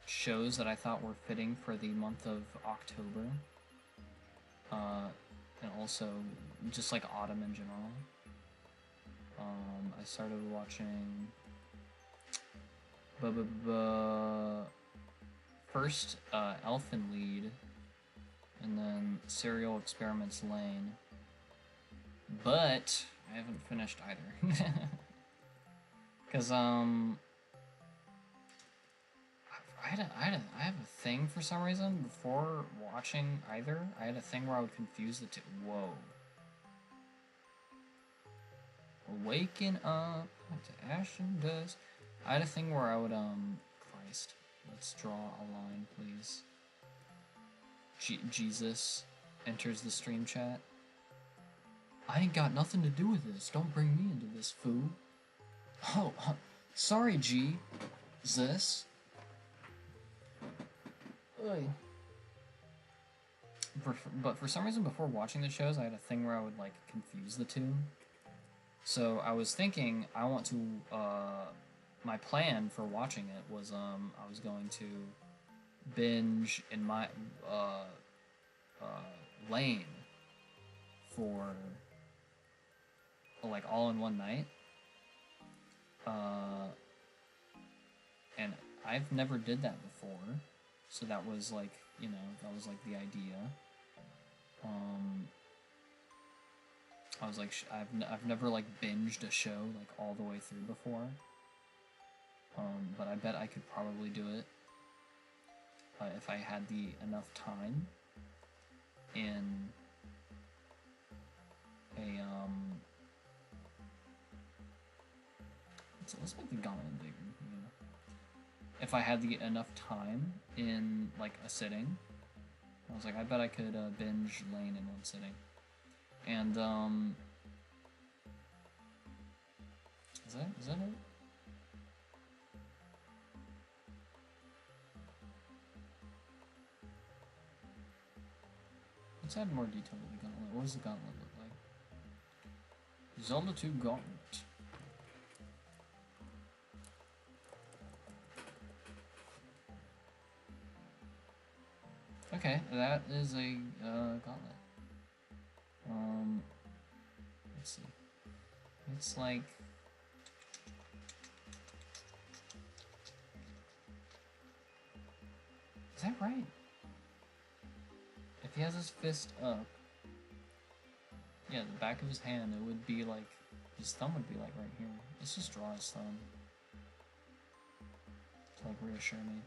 Speaker 1: shows that I thought were fitting for the month of October, and also just like autumn in general. I started watching first Elfin Lead, and then Serial Experiments Lane. But I haven't finished either. Because I have a thing for some reason before watching either. I had a thing where I would confuse the two. Whoa. Waking up to ash and dust. I had a thing where I would Christ. Let's draw a line, please. Jesus enters the stream chat. I ain't got nothing to do with this. Don't bring me into this, fool. Oh, sorry, G. This. But for some reason, before watching the shows, I had a thing where I would like confuse the two. So I was thinking, I want to. My plan for watching it was, I was going to binge in my lane for like all in one night. And I've never did that before, so that was like, you know, that was like the idea. I was like, I've never like binged a show like all the way through before. But I bet I could probably do it if I had the enough time in a let's make the gauntlet bigger. You know? If I had the enough time in like a sitting, I was like, I bet I could binge Lane in one sitting. And is that it? Let's add more detail to the gauntlet. What does the gauntlet look like? Zelda 2 Gauntlet. Okay, that is a gauntlet. Let's see. It's like is that right? If he has his fist up, yeah, the back of his hand, it would be like his thumb would be like right here. Let's just draw his thumb to like reassure me.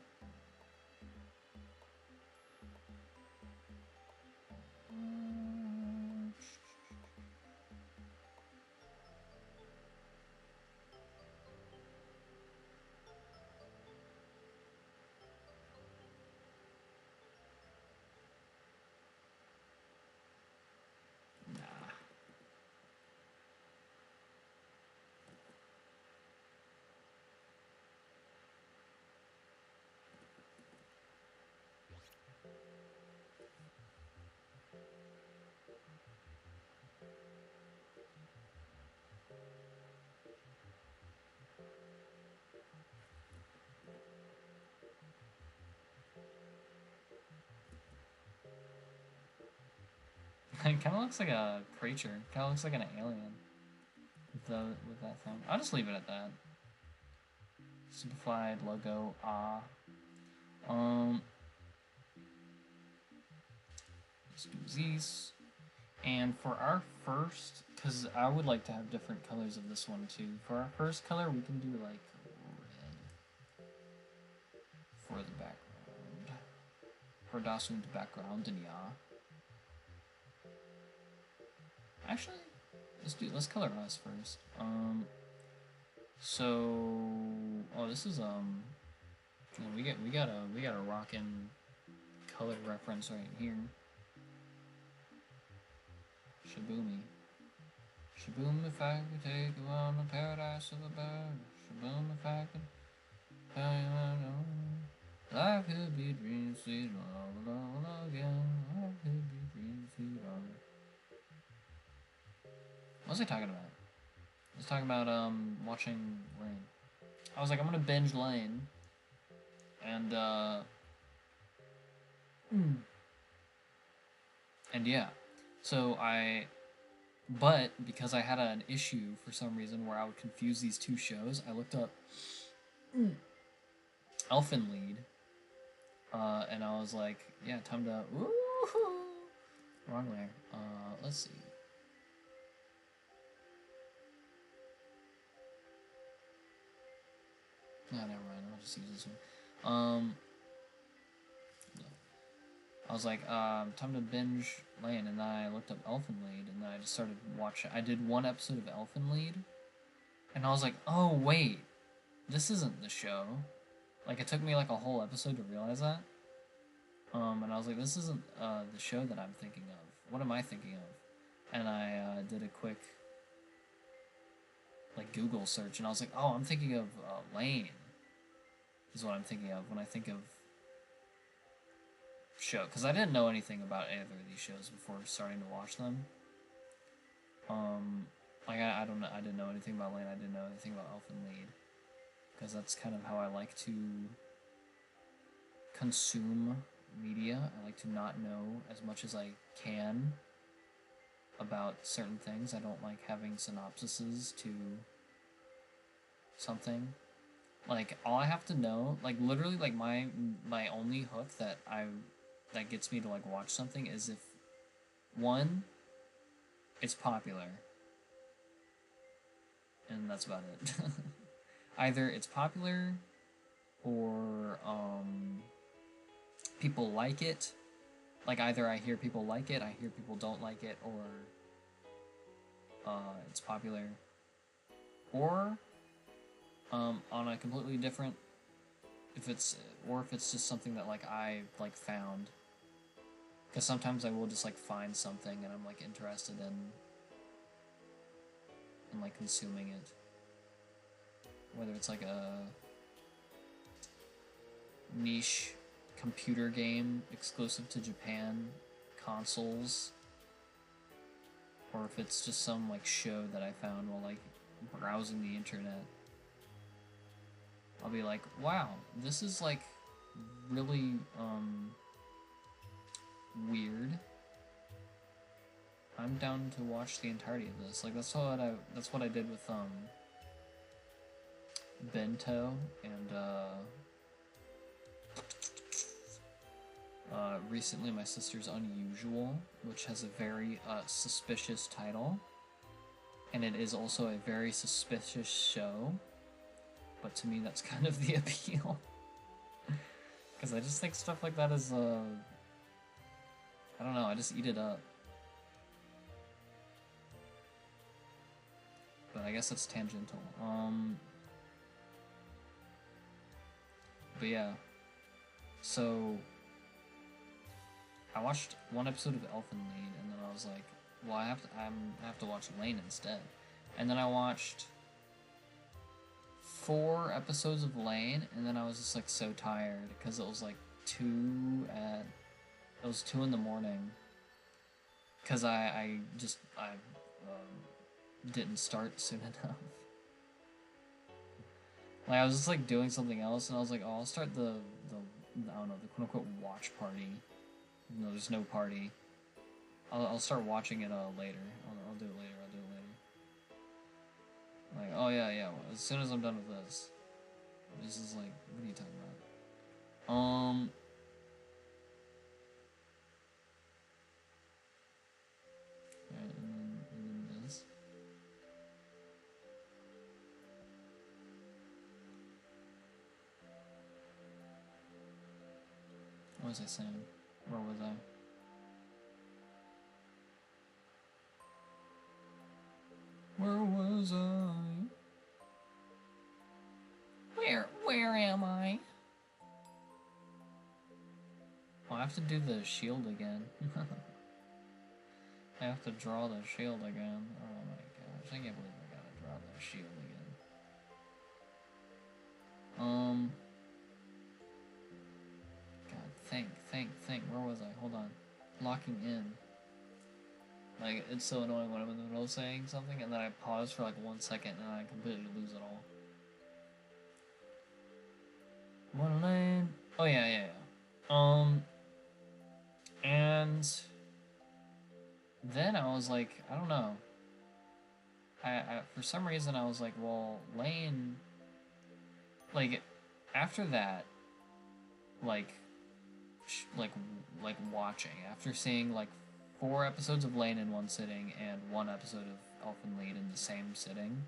Speaker 1: It kind of looks like a creature. Kind of looks like an alien. with that thing. I'll just leave it at that. Simplified logo. Let's do these. And for our first, because I would like to have different colors of this one too. For our first color, we can do like red for the background. For Bafoon's background, and yeah. Actually, let's color us first. This is we got a rockin' color reference right here. Shaboomy. Shaboom if I could take you on the paradise of a bird. Shaboom if I could tell you I know. Life could be dream sweet all again. Life could be dream sweet all. What was I talking about? I was talking about watching Lane. I was like, I'm gonna binge Lane. And and yeah. So but because I had an issue for some reason where I would confuse these two shows, I looked up Elfen Lied, and I was like, yeah, time to, wrong way. Let's see. No, never mind, I'll just use this one. I was like, time to binge Lane, and then I looked up Elfen Lied, and then I just started watching. I did one episode of Elfen Lied, and I was like, oh wait, this isn't the show. Like, it took me like a whole episode to realize that. And I was like, this isn't the show that I'm thinking of. What am I thinking of? And I did a quick like Google search, and I was like, oh, I'm thinking of Lane. Is what I'm thinking of when I think of show, because I didn't know anything about either of these shows before starting to watch them. Like I don't know, I didn't know anything about Lane. I didn't know anything about Elfen Lied, because that's kind of how I like to consume media. I like to not know as much as I can about certain things. I don't like having synopsises to something. Like, all I have to know, like, literally, like, my only hook that gets me to, like, watch something is if, one, it's popular, and that's about it. Either it's popular, or, people like it, like, either I hear people like it, I hear people don't like it, or, it's popular, or on a completely different, if it's just something that like I like found, because sometimes I will just like find something and I'm like interested in like consuming it, whether it's like a niche computer game exclusive to Japan consoles, or if it's just some like show that I found while like browsing the internet. I'll be like, wow, this is like really weird. I'm down to watch the entirety of this. Like that's what I did with Bento and recently my sister's Unusual, which has a very suspicious title, and it is also a very suspicious show. But to me, that's kind of the appeal. Because I just think stuff like that is, I don't know, I just eat it up. But I guess that's tangential. But yeah. So, I watched one episode of Elfen Lied, and then I was like, well, I have to watch Lane instead. And then I watched 4 episodes of Lane, and then I was just like so tired because it was like 2 in the morning, because I didn't start soon enough. Like I was just like doing something else, and I was like, oh, I'll start the I don't know, the quote unquote watch party. No, there's no party. I'll start watching it later. I'll do it later. yeah, yeah. Well, as soon as I'm done with this. This is like, what are you talking about? Alright, and then this. What was I saying? Where was I? Where was I? Where am I? Oh, I have to do the shield again. I have to draw the shield again. Oh my gosh, I can't believe I gotta draw that shield again. God, think. Where was I? Hold on. Locking in. Like, it's so annoying when I'm in the middle of saying something and then I pause for like 1 second and I completely lose it all. One lane. Oh yeah. And then I was like, I don't know. I for some reason I was like, well, Lane, like, after that, like watching, after seeing like 4 episodes of Lane in one sitting and 1 episode of Elfin Lied in the same sitting,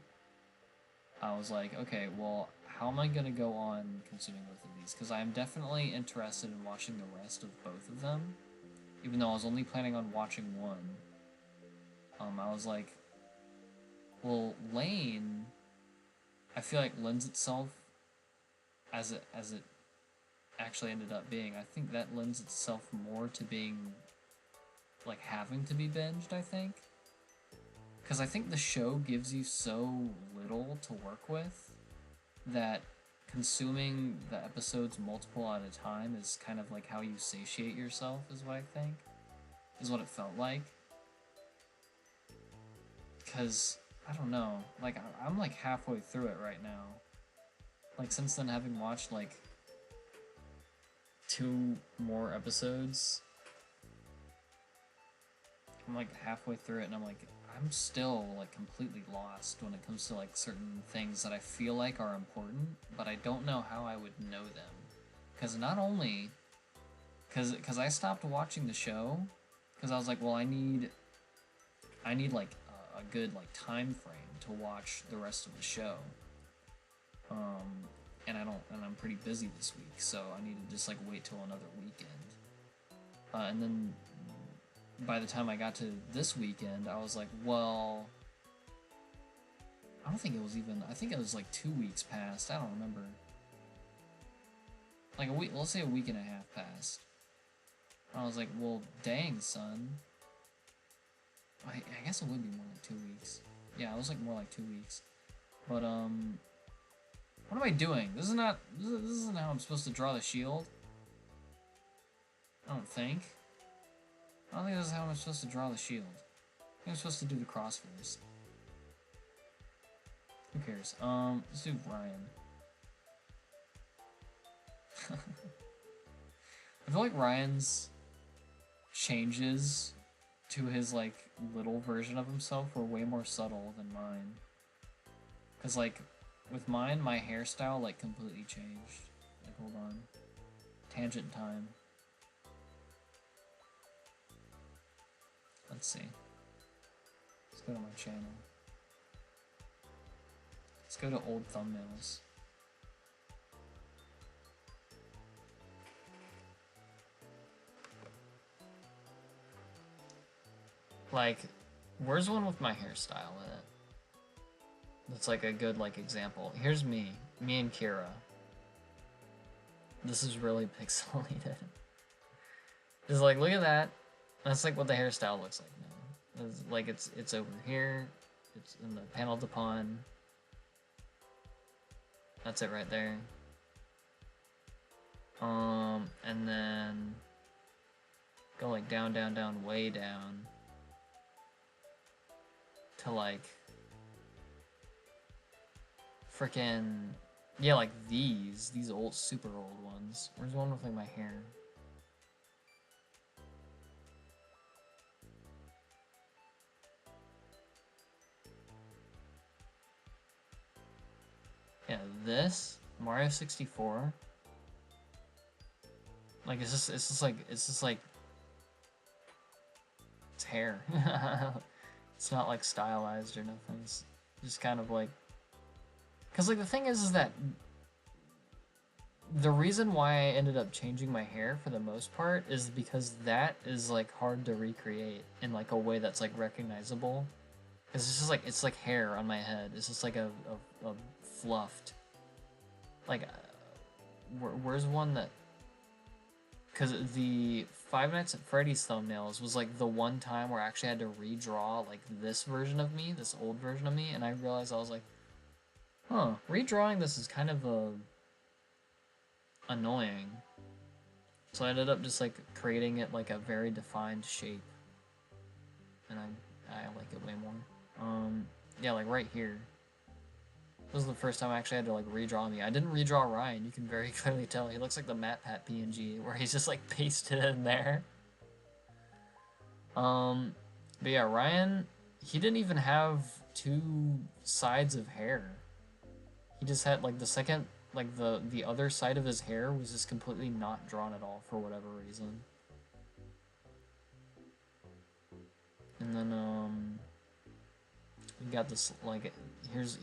Speaker 1: I was like, okay, well, how am I gonna go on consuming both of these? Because I am definitely interested in watching the rest of both of them, even though I was only planning on watching one. I was like, well, Lane, I feel like lends itself, as it actually ended up being, I think that lends itself more to being, like, having to be binged, I think. Because I think the show gives you so little to work with that consuming the episodes multiple at a time is kind of like how you satiate yourself, is what I think. Is what it felt like. Because, I don't know, like, I'm like halfway through it right now. Like, since then, having watched like 2 more episodes, I'm like halfway through it and I'm like, I'm still like completely lost when it comes to like certain things that I feel like are important, but I don't know how I would know them. Because not only, because I stopped watching the show, because I was like, well, I need like a good like time frame to watch the rest of the show. And I'm pretty busy this week, so I need to just like wait till another weekend. And then by the time I got to this weekend, I was like, well, I don't think it was even, I think it was like 2 weeks past, I don't remember. Like a week, let's say a week and a half passed. I was like, well, dang, son. I guess it would be more like 2 weeks. Yeah, it was like more like 2 weeks. But, what am I doing? This isn't how I'm supposed to draw the shield. I don't think. I don't think this is how I'm supposed to draw the shield. I think I'm supposed to do the cross first. Who cares? Let's do Ryan. I feel like Ryan's changes to his, like, little version of himself were way more subtle than mine. Because, like, with mine, my hairstyle, like, completely changed. Like, hold on. Tangent time. Let's see. Let's go to my channel. Let's go to old thumbnails. Like, where's one with my hairstyle in it? That's like a good, like, example. Here's me and Kira. This is really pixelated. Just like, look at that. That's like what the hairstyle looks like now. It's like it's over here. It's in the panel de pawn. That's it right there. And then go like down, way down to like frickin', yeah, like these old, super old ones. Where's one with like my hair? Yeah, this Mario 64. Like it's just like it's hair. It's not like stylized or nothing. It's just kind of like, cause like the thing is that the reason why I ended up changing my hair for the most part is because that is like hard to recreate in like a way that's like recognizable. Cause it's just like it's like hair on my head. It's just like a fluffed. Like, where's one that? Because the Five Nights at Freddy's thumbnails was like the one time where I actually had to redraw like this version of me, this old version of me, and I realized I was like, huh, redrawing this is kind of annoying. So I ended up just like creating it like a very defined shape, and I like it way more. Yeah, like right here. This was the first time I actually had to like redraw me. I didn't redraw Ryan. You can very clearly tell he looks like the MatPat PNG where he's just like pasted in there. But yeah, Ryan, he didn't even have two sides of hair. He just had like the second, like the other side of his hair was just completely not drawn at all for whatever reason. And then we got this like here's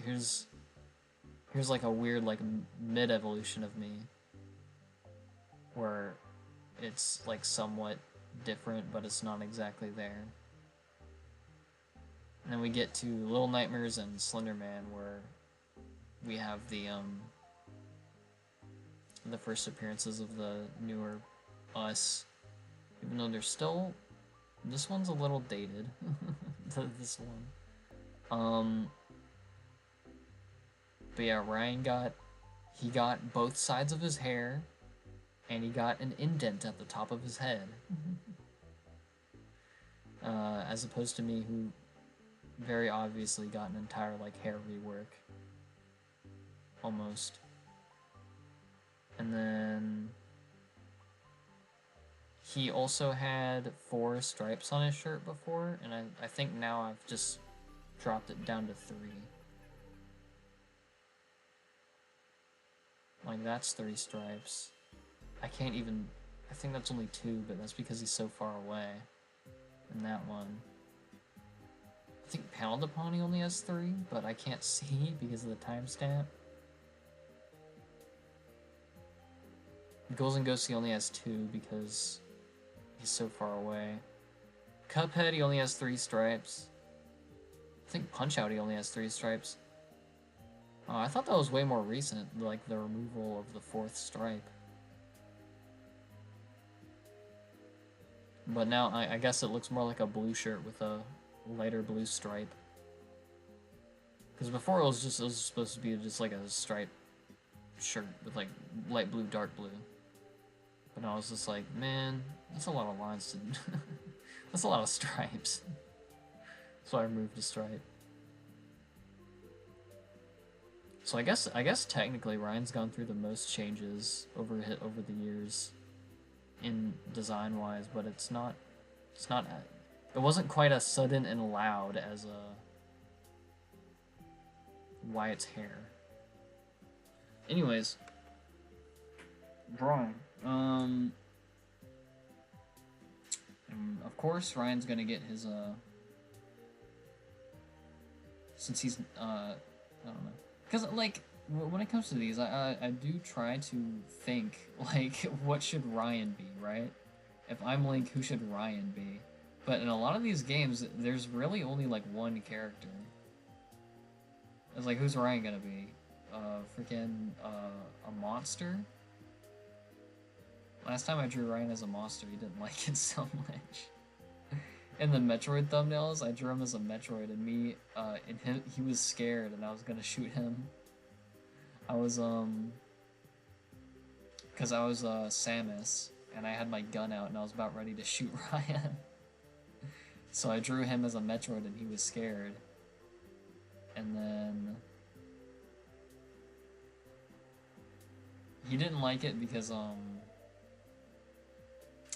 Speaker 1: like a weird like mid evolution of me where it's like somewhat different, but it's not exactly there. And then we get to Little Nightmares and Slender Man, where we have the first appearances of the newer us, even though they're still, this one's a little dated. This one. But yeah, Ryan he got both sides of his hair, and he got an indent at the top of his head. As opposed to me, who very obviously got an entire like hair rework. Almost. And then he also had 4 stripes on his shirt before, and I think now I've just dropped it down to 3. Like, that's 3 stripes. I think that's only 2, but that's because he's so far away. And that one. I think Pound Upon he only has 3, but I can't see because of the timestamp. Ghouls and Ghosts he only has 2 because he's so far away. Cuphead he only has 3 stripes. I think Punch-Out he only has 3 stripes. Oh, I thought that was way more recent, like the removal of the 4th stripe. But now I guess it looks more like a blue shirt with a lighter blue stripe. Because before it was supposed to be just like a striped shirt with like light blue, dark blue. But I was just like, man, that's a lot of lines to that's a lot of stripes. So I removed the stripe. So I guess technically Ryan's gone through the most changes over the years in design wise, but it wasn't quite as sudden and loud as Wyatt's hair. Anyways, drawing. And of course Ryan's gonna get his since he's I don't know. Because, like, when it comes to these, I do try to think, like, what should Ryan be, right? If I'm Link, who should Ryan be? But in a lot of these games, there's really only, like, one character. It's like, who's Ryan gonna be? A monster? Last time I drew Ryan as a monster, he didn't like it so much. In the Metroid thumbnails, I drew him as a Metroid, and he was scared, and I was gonna shoot him. I was, because I was, Samus, and I had my gun out, and I was about ready to shoot Ryan. So I drew him as a Metroid, and he was scared. And then he didn't like it because,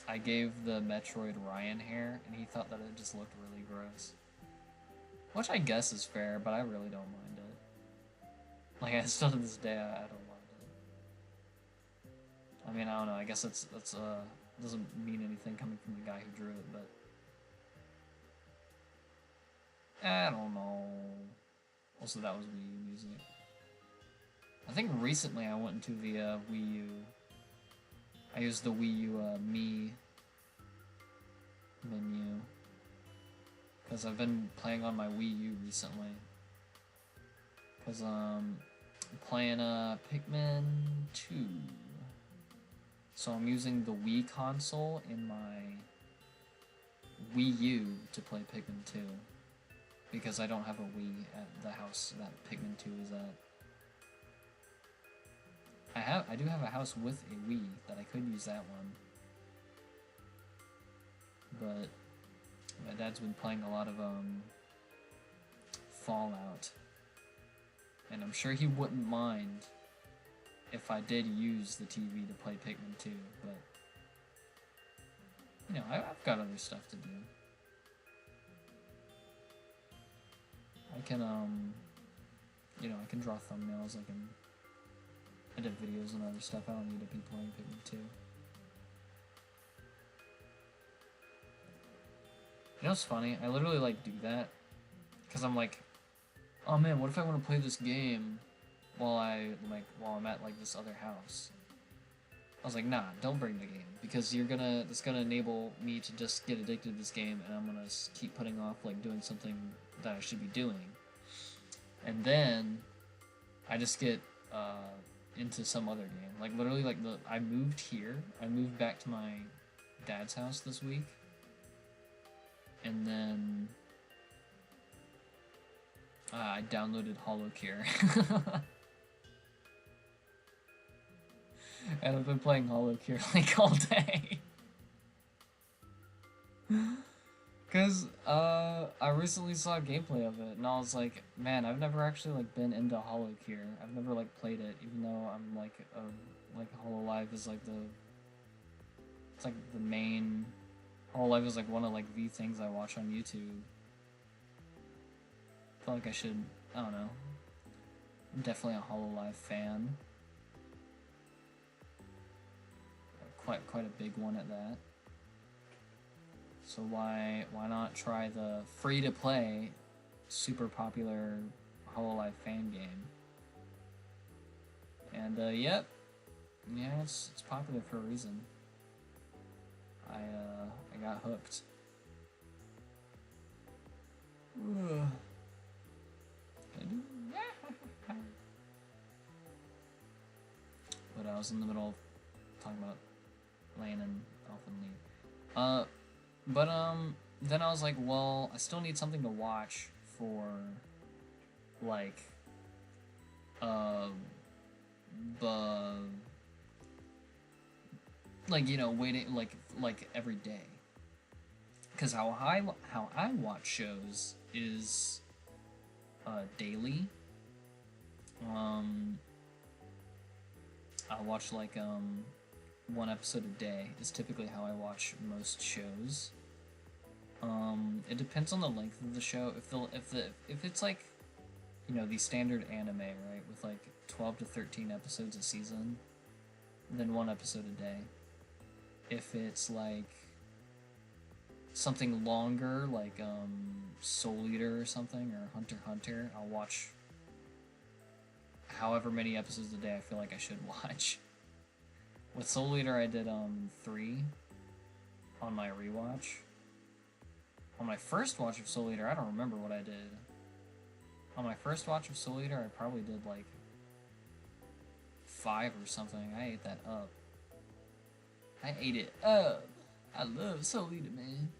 Speaker 1: I gave the Metroid Ryan hair, and he thought that it just looked really gross. Which I guess is fair, but I really don't mind it. Like, I still to this day, I don't mind it. I mean, I don't know. I guess that's doesn't mean anything coming from the guy who drew it, but I don't know. Also, that was Wii U music. I think recently I went into the Wii U. I used the Wii U Me menu because I've been playing on my Wii U recently. Because I'm playing Pikmin 2. So I'm using the Wii console in my Wii U to play Pikmin 2. Because I don't have a Wii at the house that Pikmin 2 is at. I do have a house with a Wii that I could use that one. But my dad's been playing a lot of Fallout. And I'm sure he wouldn't mind if I did use the TV to play Pikmin 2, but you know, I've got other stuff to do. I can you know, I can draw thumbnails, I can edit videos and other stuff. I don't need to be playing Pikmin 2. You know what's funny? I literally like do that because I'm like, oh man, what if I want to play this game while I'm at like this other house? I was like, nah, don't bring the game because it's gonna enable me to just get addicted to this game, and I'm gonna keep putting off like doing something that I should be doing, and then I just get into some other game. Like literally, like I moved here. I moved back to my dad's house this week, and then I downloaded HoloCure. And I've been playing HoloCure like all day. Cause I recently saw gameplay of it and I was like, man, I've never actually like been into HoloCure. I've never like played it, even though I'm like HoloLive is like it's like the main. HoloLive is like one of like the things I watch on YouTube. I feel like I should, I don't know. I'm definitely a HoloLive fan. Quite a big one at that. So why not try the free-to-play, super popular HoloLive fan game? And yep, yeah, it's popular for a reason. I got hooked. But I was in the middle of talking about Lane and Elf and Lee. But then I was like, well, I still need something to watch for, like, like, you know, waiting, like every day. Because how I watch shows is, daily. I watch like, one episode a day is typically how I watch most shows. It depends on the length of the show. If it's like, you know, the standard anime, right, with like 12 to 13 episodes a season, then one episode a day. If it's like something longer, like Soul Eater or something, or Hunter x Hunter, I'll watch however many episodes a day I feel like I should watch. With Soul Eater, I did 3 on my rewatch. On my first watch of Soul Eater, I don't remember what I did. On my first watch of Soul Eater, I probably did like 5 or something. I ate that up. I ate it up. I love Soul Eater, man.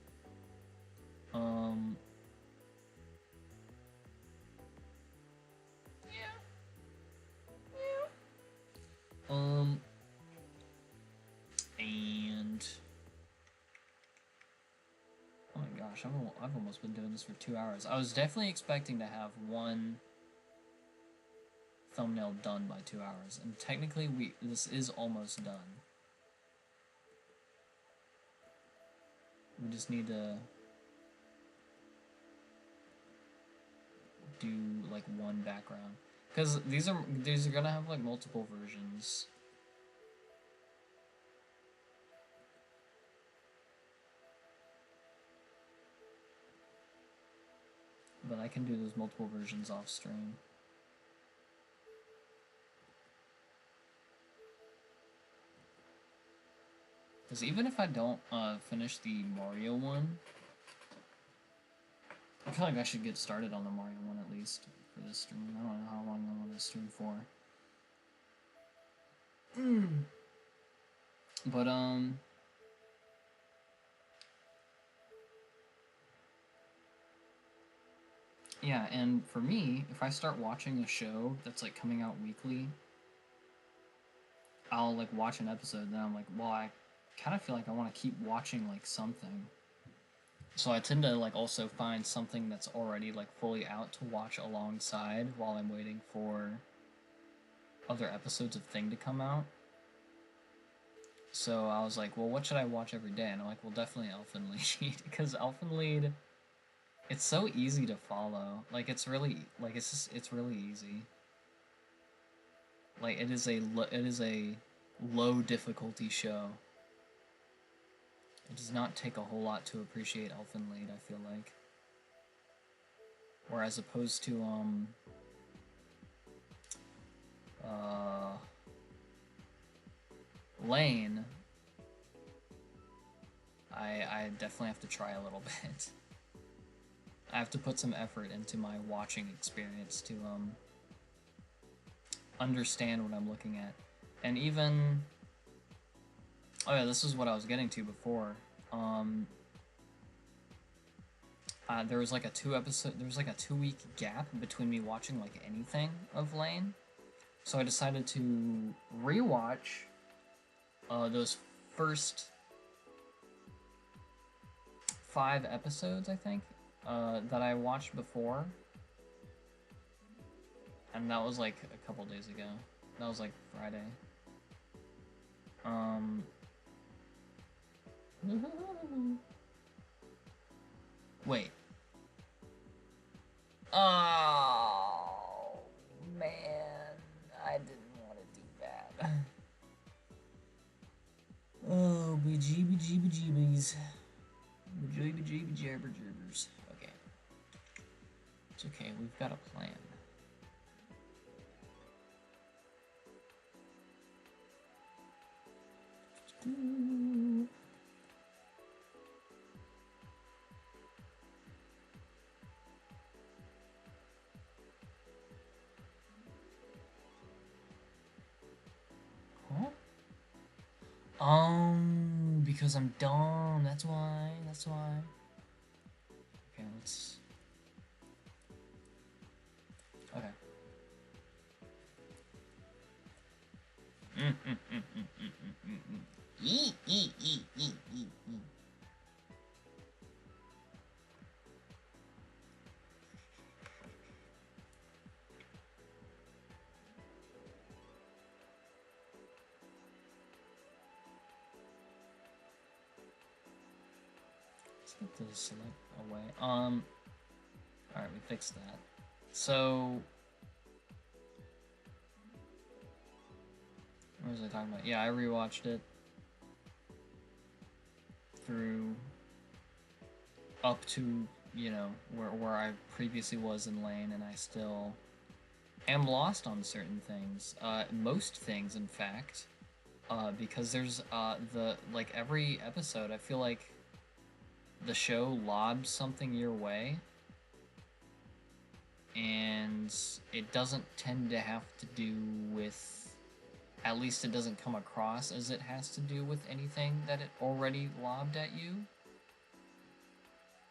Speaker 1: And oh my gosh, I've almost been doing this for 2 hours. I was definitely expecting to have one thumbnail done by 2 hours, and technically this is almost done. We just need to do like one background. Because these are gonna have like multiple versions. But I can do those multiple versions off stream. Because even if I don't finish the Mario one, I feel like I should get started on the Mario one at least for this stream. I don't know how long I want to stream for. But yeah, and for me, if I start watching a show that's like coming out weekly, I'll like watch an episode, then I'm like, well, I kind of feel like I want to keep watching like something. So I tend to like also find something that's already like fully out to watch alongside while I'm waiting for other episodes of Thing to come out. So I was like, well, what should I watch every day? And I'm like, well, definitely Elfen Lied, because Elfen Lied, it's so easy to follow. Like it's really like it's really easy. Like it is a low difficulty show. It does not take a whole lot to appreciate Elfen Lied, I feel like. Whereas opposed to Lane, I definitely have to try a little bit. I have to put some effort into my watching experience to understand what I'm looking at. And even oh yeah, this is what I was getting to before. There was like a 2-week gap between me watching like anything of Lane. So I decided to rewatch those first 5 episodes, I think, that I watched before. And that was like a couple days ago. That was like Friday. Wait. Oh, man. I didn't want to do that. Oh, bejeebies. Bejeebies. Okay. It's okay, we've got a plan. Huh? Because I'm dumb. That's why. Okay, let's... Okay. Let's get the select away. Alright, we fixed that. So... What was I talking about? Yeah, I rewatched it through up to, you know, where I previously was in Lane, and I still am lost on certain things. Most things, in fact, because there's like every episode, I feel like the show lobs something your way, and it doesn't tend to have to do with, at least it doesn't come across as it has to do with anything that it already lobbed at you.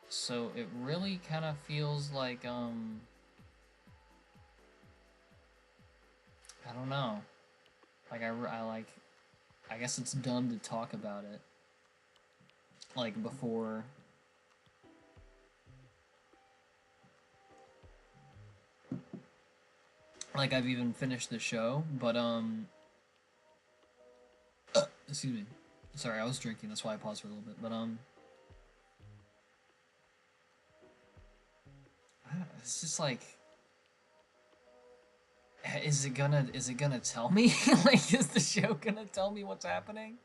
Speaker 1: So it really kind of feels like, I don't know. Like, I guess it's dumb to talk about it. Like, before... Like, I've even finished the show, but, excuse me. Sorry, I was drinking, that's why I paused for a little bit, but, it's just like... Is it gonna tell me? Like, is the show gonna tell me what's happening?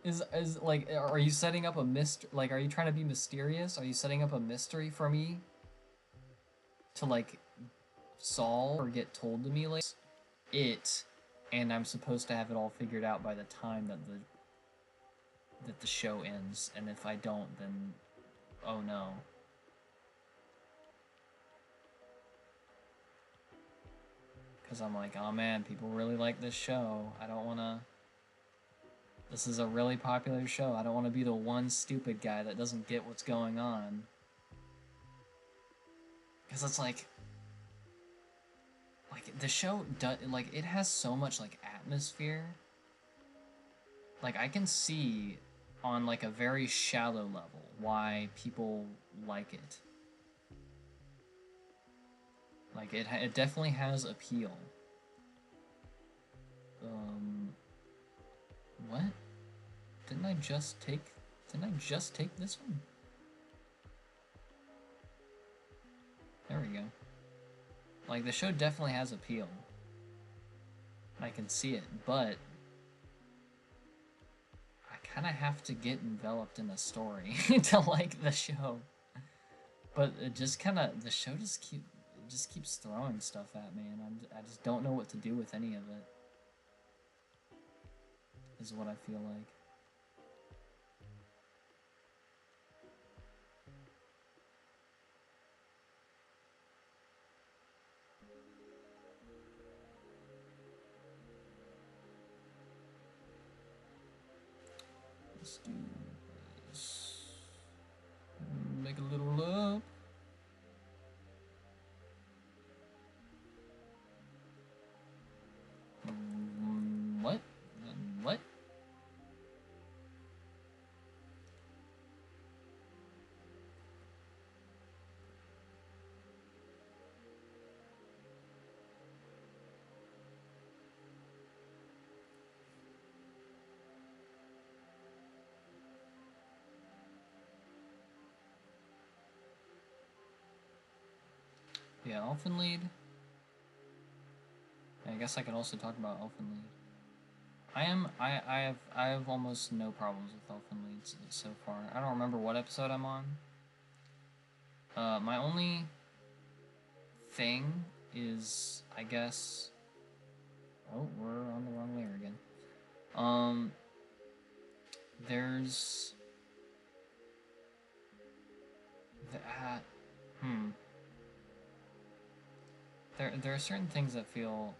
Speaker 1: Is like, are you setting up a like, are you trying to be mysterious? Are you setting up a mystery for me to like solve or get told to me like it, and I'm supposed to have it all figured out by the time that the show ends, and if I don't, then oh no. Because I'm like, oh man, people really like this show. I don't want to... This is a really popular show. I don't want to be the one stupid guy that doesn't get what's going on. Because it's like the show does, like, it has so much like atmosphere. Like, I can see on like a very shallow level why people like it. Like, it definitely has appeal. What? Didn't I just take this one? There we go. Like, the show definitely has appeal. I can see it, but I kind of have to get enveloped in a story to like the show. But it just kind of, the show just keeps throwing stuff at me, and I just don't know what to do with any of it. Is what I feel like. Let's do this. Make a little love. What? What? Yeah, Elfenlied. I guess I could also talk about Elfenlied. I have almost no problems with Elfenlied so far. I don't remember what episode I'm on. My only thing is, I guess... Oh, we're on the wrong layer again. There's... That... There are certain things that feel...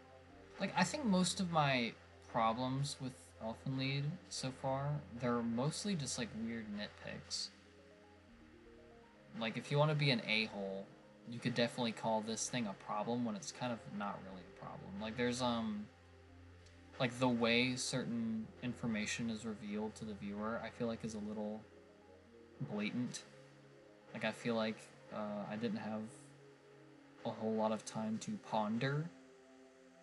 Speaker 1: Like, I think most of my problems with Elfenlied so far, they're mostly just, like, weird nitpicks. Like, if you want to be an a-hole, you could definitely call this thing a problem when it's kind of not really a problem. Like, there's, like, the way certain information is revealed to the viewer, I feel like is a little blatant. Like, I feel like, I didn't have a whole lot of time to ponder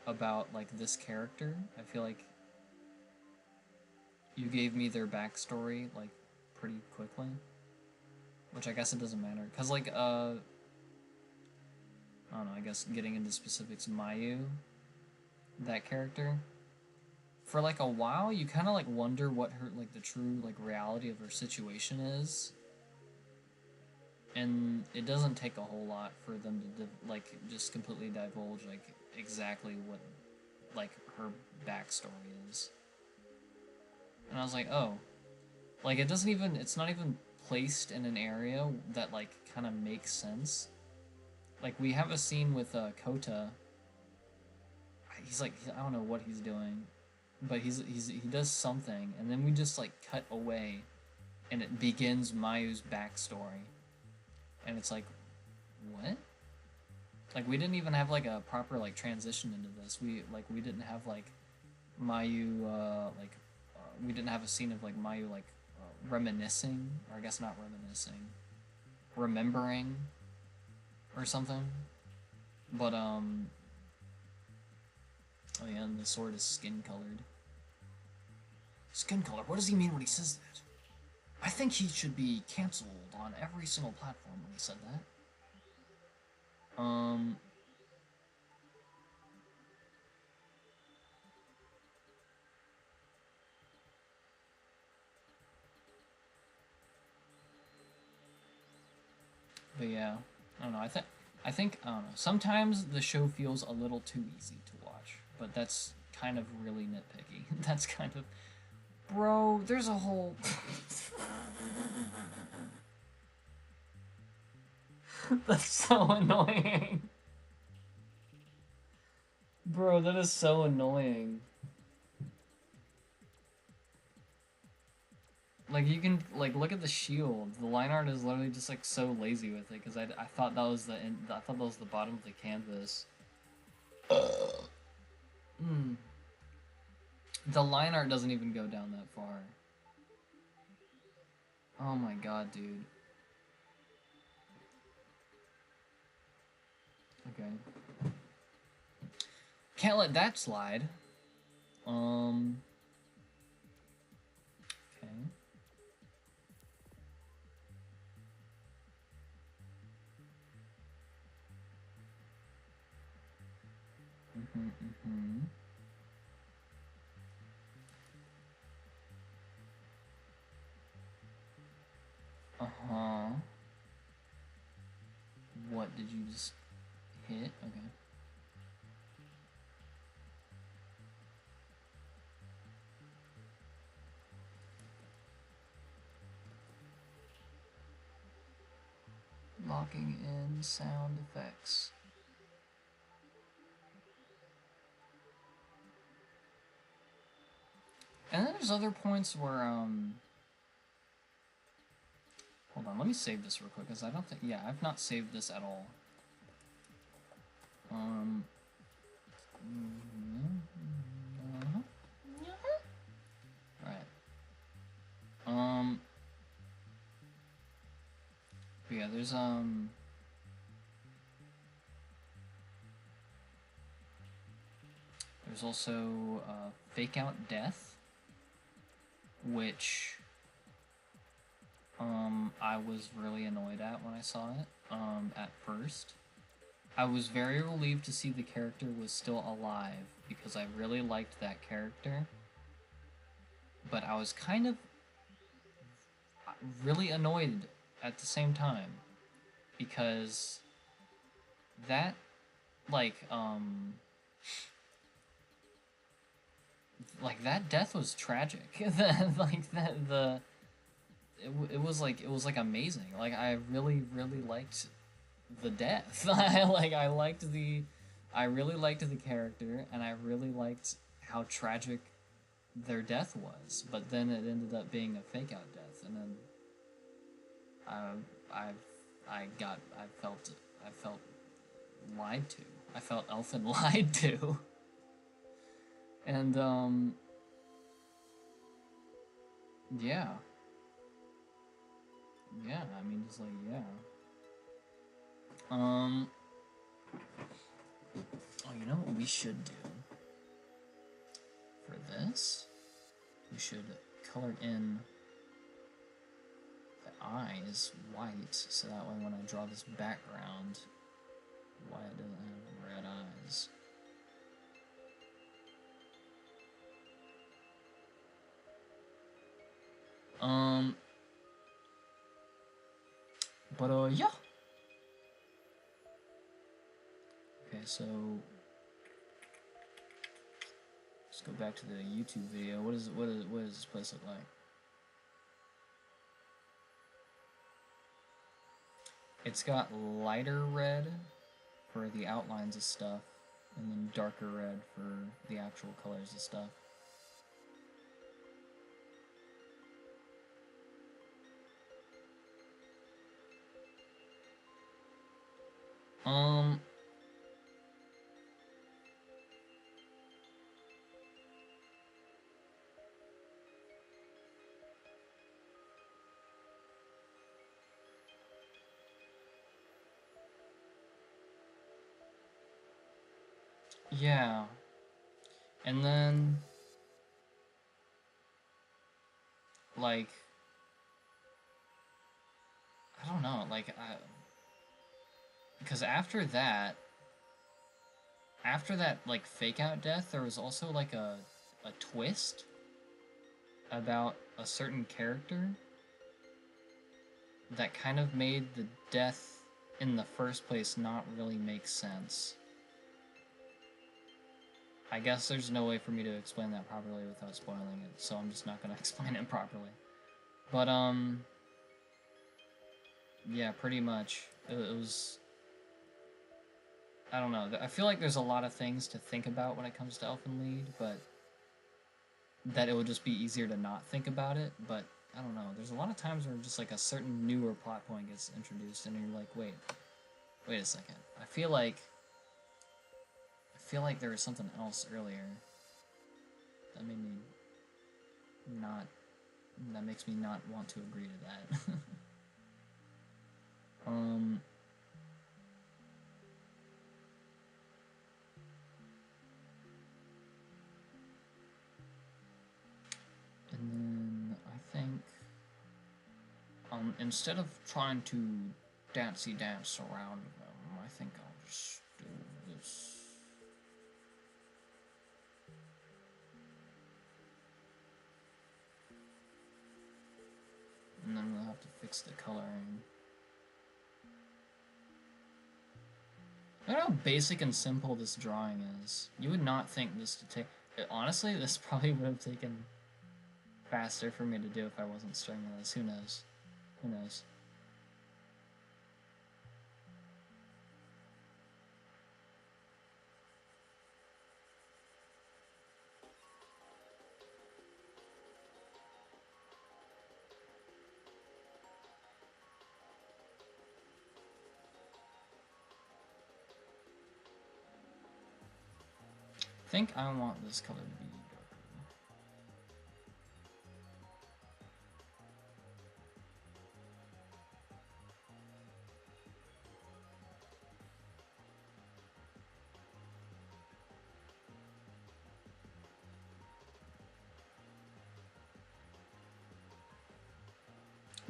Speaker 1: about, like, this character. I feel like you gave me their backstory, like, pretty quickly. Which I guess it doesn't matter. Because, like, I don't know, I guess getting into specifics, Mayu, that character, for, like, a while, you kind of, like, wonder what her, like, the true, like, reality of her situation is. And it doesn't take a whole lot for them to, like, just completely divulge, like, exactly what, like, her backstory is. And I was like, oh. Like, it doesn't even, it's not even placed in an area that, like, kind of makes sense. Like, we have a scene with, Kota. He's like, I don't know what he's doing, but he does something, and then we just, like, cut away, and it begins Mayu's backstory. And it's like, what? Like, we didn't even have, like, a proper, like, transition into this. We didn't have, like, Mayu, we didn't have a scene of, like, Mayu, like, reminiscing, or I guess not reminiscing, remembering, or something. But, oh yeah, and the sword is skin-colored. Skin-colored? What does he mean when he says that? I think he should be cancelled on every single platform when he said that. But yeah, I don't know. I don't know. Sometimes the show feels a little too easy to watch, but that's kind of really nitpicky. That's kind of, bro. There's a whole. That's so annoying. Bro, that is so annoying. Like, you can, like, look at the shield. The line art is literally just, like, so lazy with it, because I thought that was I thought that was the bottom of the canvas. Mm. The line art doesn't even go down that far. Oh my god, dude. Okay. Can't let that slide. Okay. Mm-hmm. Uh-huh. What did you just hit? Okay. Locking in sound effects. And then there's other points where, hold on, let me save this real quick, because I don't think, yeah, I've not saved this at all. Alright. But yeah, there's also, Fake Out Death, which, I was really annoyed at when I saw it, at first. I was very relieved to see the character was still alive, because I really liked that character. But I was kind of really annoyed at the same time, because that, like that death was tragic. It was like amazing. Like, I really liked the death. I really liked the character, and I really liked how tragic their death was. But then it ended up being a fake out death, and then I felt lied to. I felt Elfin lied to. And yeah. Yeah, I mean, just like, yeah. Oh, you know what we should do for this? We should color in the eyes white, so that way when I draw this background, Wyatt doesn't have red eyes. But yeah. Okay, so let's go back to the YouTube video. What does this place look like? It's got lighter red for the outlines of stuff, and then darker red for the actual colors of stuff. Yeah. And then, like, I don't know, like, because after that, like, fake out death, there was also, like, a twist about a certain character that kind of made the death in the first place not really make sense. I guess there's no way for me to explain that properly without spoiling it, so I'm just not gonna explain it properly. But, yeah, pretty much. It was... I don't know. I feel like there's a lot of things to think about when it comes to Elfen Lied, but that it would just be easier to not think about it, but I don't know. There's a lot of times where just like a certain newer plot point gets introduced and you're like, wait a second. I feel like there was something else earlier that made me not, that makes me not want to agree to that. And then I think, instead of trying to dancey dance around them, I think I'll just do this. And then we'll have to fix the coloring. Look how basic and simple this drawing is. You would not think this to take... Honestly, this probably would have taken faster for me to do if I wasn't starting with this. Who knows? Who knows? I think I want this color to be darker.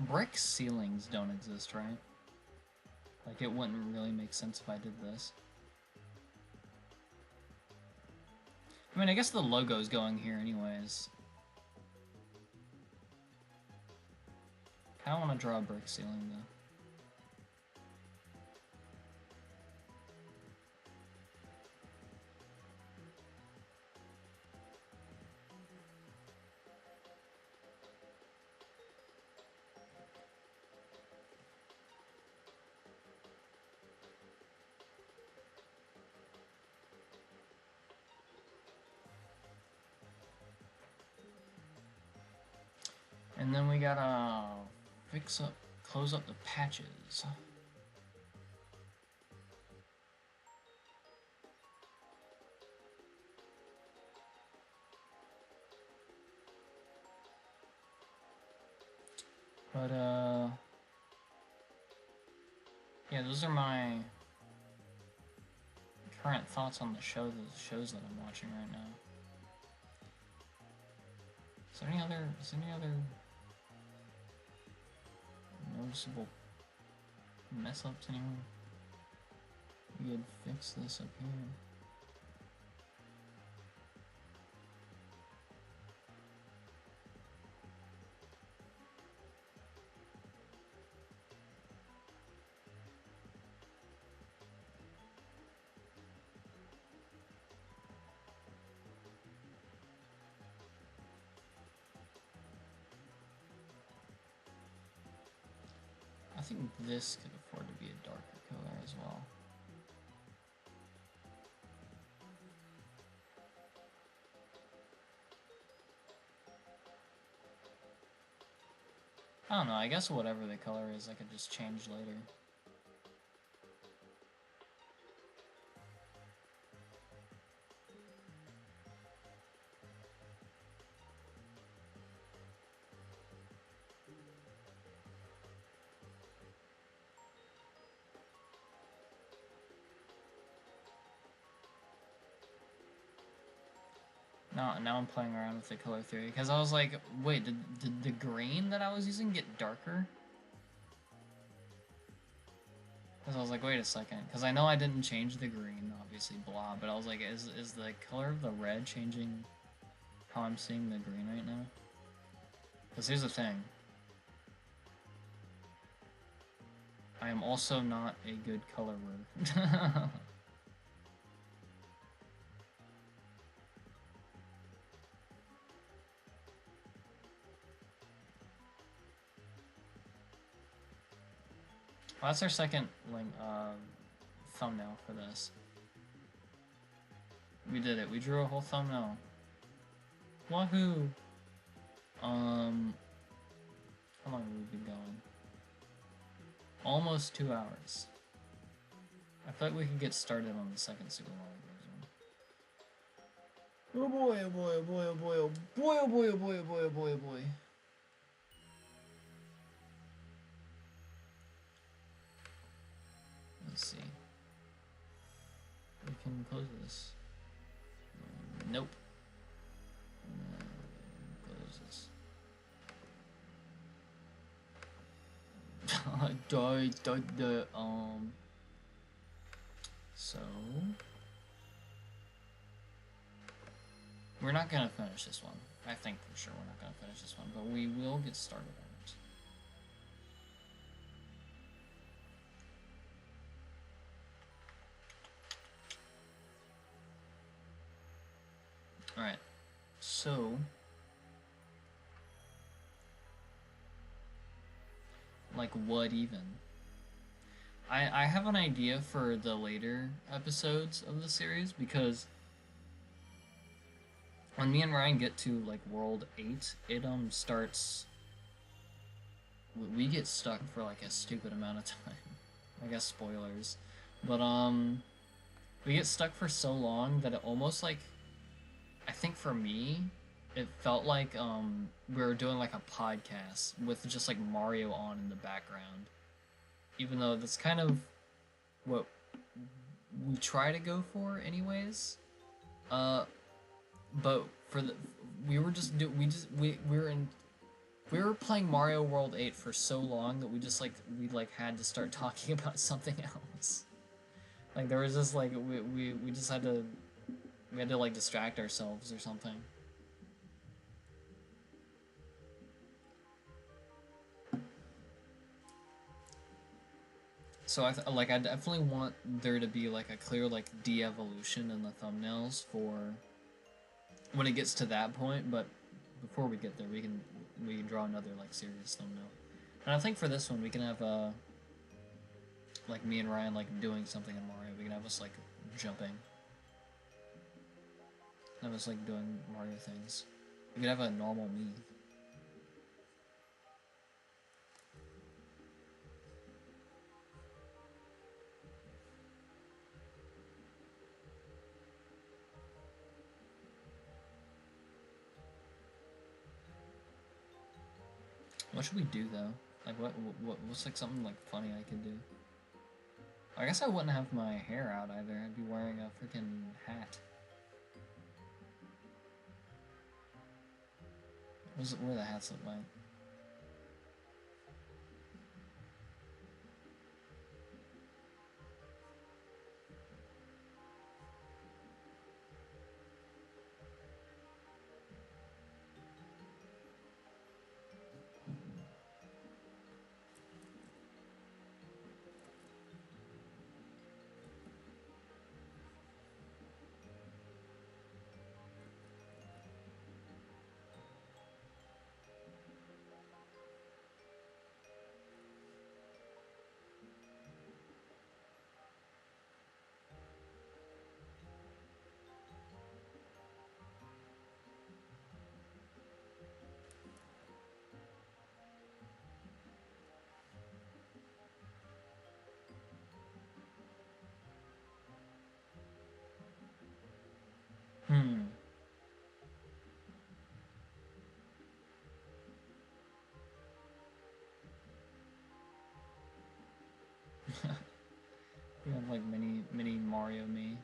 Speaker 1: Brick ceilings don't exist, right? Like, it wouldn't really make sense if I did this. I mean, I guess the logo's going here anyways. I don't want to draw a brick ceiling, though. And then we gotta close up the patches. But, yeah, those are my current thoughts on the shows that I'm watching right now. Is there any other noticeable mess ups anywhere? We could fix this up here. I think this could afford to be a darker color as well. I don't know, I guess whatever the color is, I could just change later. Now I'm playing around with the color theory, because I was like, wait, did the green that I was using get darker? Because I was like, wait a second, because I know I didn't change the green, obviously blah, but I was like, is the color of the red changing how I'm seeing the green right now? Because here's the thing. I am also not a good colorer. Well, that's our second thumbnail for this. We did it. We drew a whole thumbnail. Wahoo! How long have we been going? Almost 2 hours. I feel like we could get started on the second Super Mario Bros. Oh boy, oh boy, oh boy, oh boy, oh boy, oh boy, oh boy, oh boy, oh boy, oh boy. Let's see. We can close this. Nope. Close this. So we're not gonna finish this one. I think for sure we're not gonna finish this one, but we will get started on it. Alright, so like what even? I have an idea for the later episodes of the series because when me and Ryan get to like World 8, it starts we get stuck for like a stupid amount of time. I guess spoilers. But we get stuck for so long that it almost like I think for me it felt like we were doing like a podcast with just like Mario on in the background. Even though that's kind of what we try to go for anyways. But for the we were just do we were playing Mario World 8 for so long that we had to start talking about something else. Like there was just like we just had to like distract ourselves or something. So I definitely want there to be like a clear like de-evolution in the thumbnails for when it gets to that point, but before we get there we can draw another like serious thumbnail. And I think for this one we can have like me and Ryan like doing something in Mario. We can have us like jumping. Have us like doing Mario things. We could have a normal me. What should we do though? Like what's like something like funny I could do? I guess I wouldn't have my hair out either. I'd be wearing a freaking hat. What are the hats look like? Hmm. We have like mini Mario me.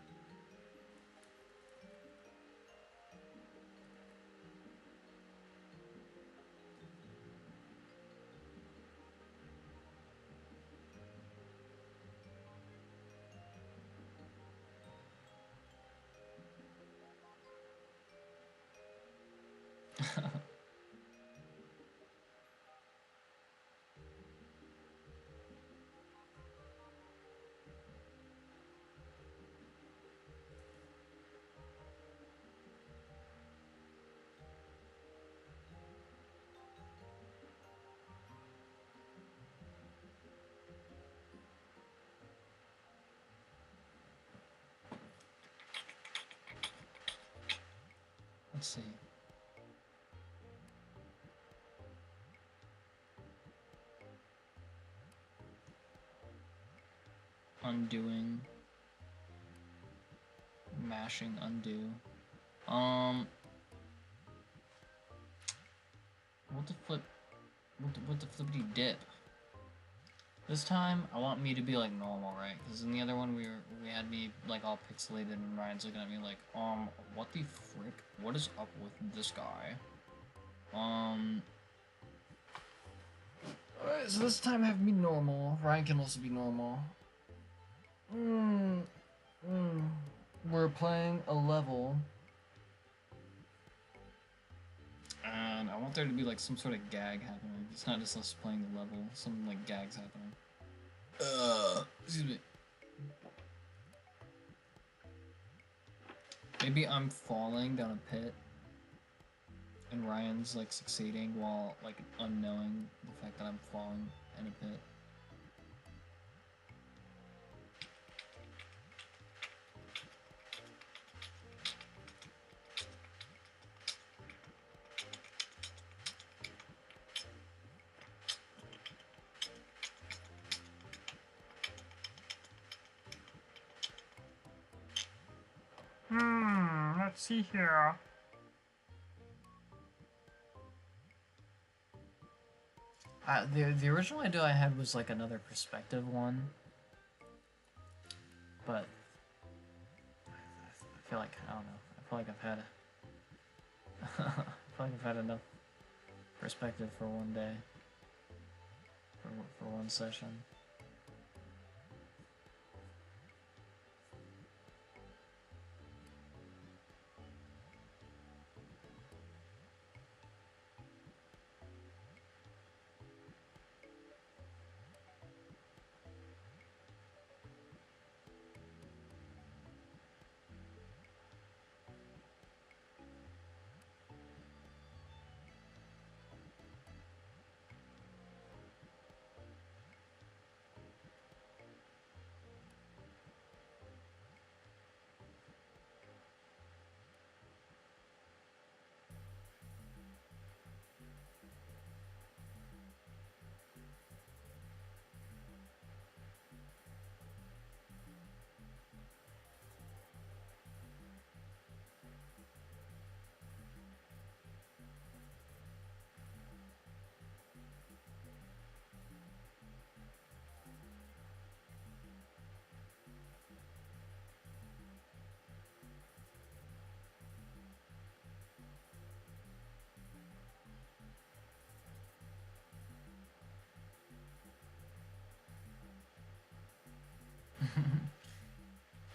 Speaker 1: Let's see. Undoing. Mashing undo. What the flip? What the flippity dip? This time, I want me to be like normal, right? Because in the other one, we had me like all pixelated, and Ryan's looking at me like, what the frick? What is up with this guy? Alright, so this time I have me normal. Ryan can also be normal. We're playing a level. And I want there to be like some sort of gag happening. It's not just us playing the level. Some like gags happening. Excuse me. Maybe I'm falling down a pit, and Ryan's like succeeding while like unknowing the fact that I'm falling in a pit. Let's see here. The original idea I had was like another perspective one, but I feel like, I don't know, I feel like I've had I feel like I've had enough perspective for one day, for one session.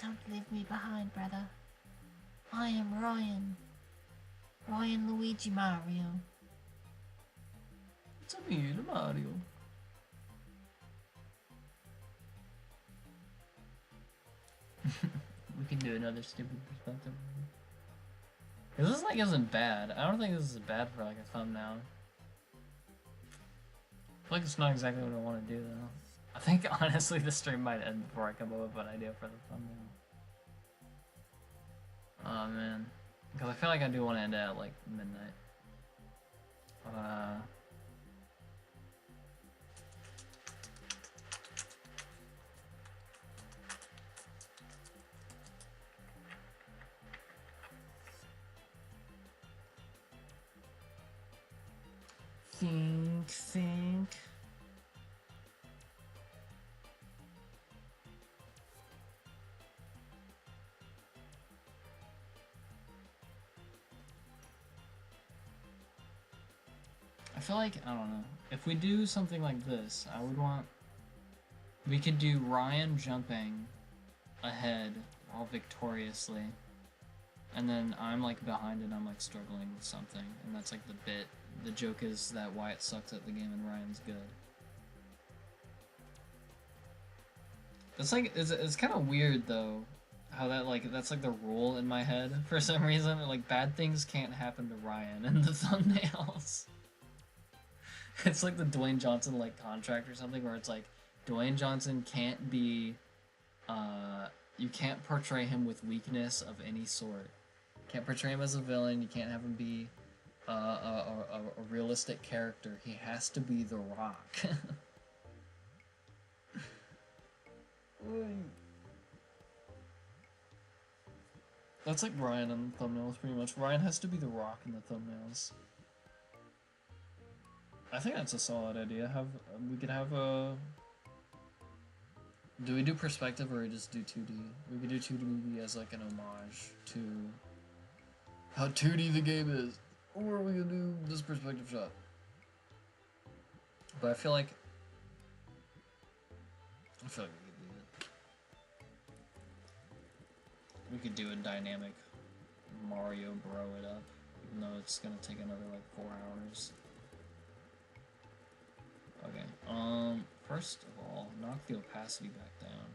Speaker 3: Don't leave me behind, brother. I am Ryan. Ryan Luigi Mario.
Speaker 1: It's a me, Mario. We can do another stupid perspective. This like isn't bad. I don't think this is bad for like a thumbnail. I feel like it's not exactly what I want to do though. I think honestly the stream might end before I come up with an idea for the thumbnail. Oh man. Because I feel like I do want to end it at like midnight. Think. I feel like, I don't know, if we do something like this, I would want, we could do Ryan jumping ahead all victoriously, and then I'm like behind and I'm like struggling with something, and that's like the bit. The joke is that Wyatt sucks at the game and Ryan's good. It's like, it's kind of weird though, how that like, that's like the rule in my head for some reason. Like, bad things can't happen to Ryan in the thumbnails. It's like the Dwayne Johnson like contract or something where it's like, Dwayne Johnson can't be, you can't portray him with weakness of any sort. Can't portray him as a villain. You can't have him be a realistic character. He has to be The Rock. That's like Ryan on the thumbnails, pretty much. Ryan has to be The Rock in the thumbnails. I think that's a solid idea. We could have a... Do we do perspective or we just do 2D? We could do 2D as like an homage to how 2D the game is. Or we could do this perspective shot. But I feel like we could do it. We could do a dynamic Mario Bro it up, even though it's gonna take another like 4 hours. Okay, first of all, knock the opacity back down.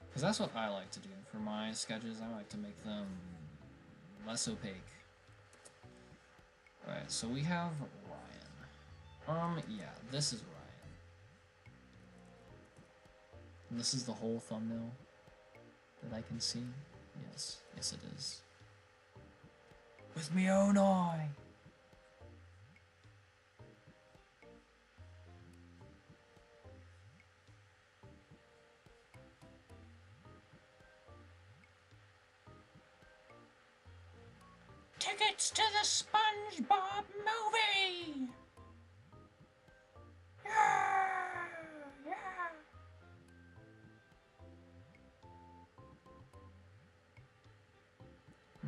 Speaker 1: Because that's what I like to do. For my sketches, I like to make them less opaque. Alright, so we have Ryan. Yeah, this is Ryan. And this is the whole thumbnail that I can see. Yes, yes it is. With me own eye! Tickets to the SpongeBob movie! Yeah! Yeah!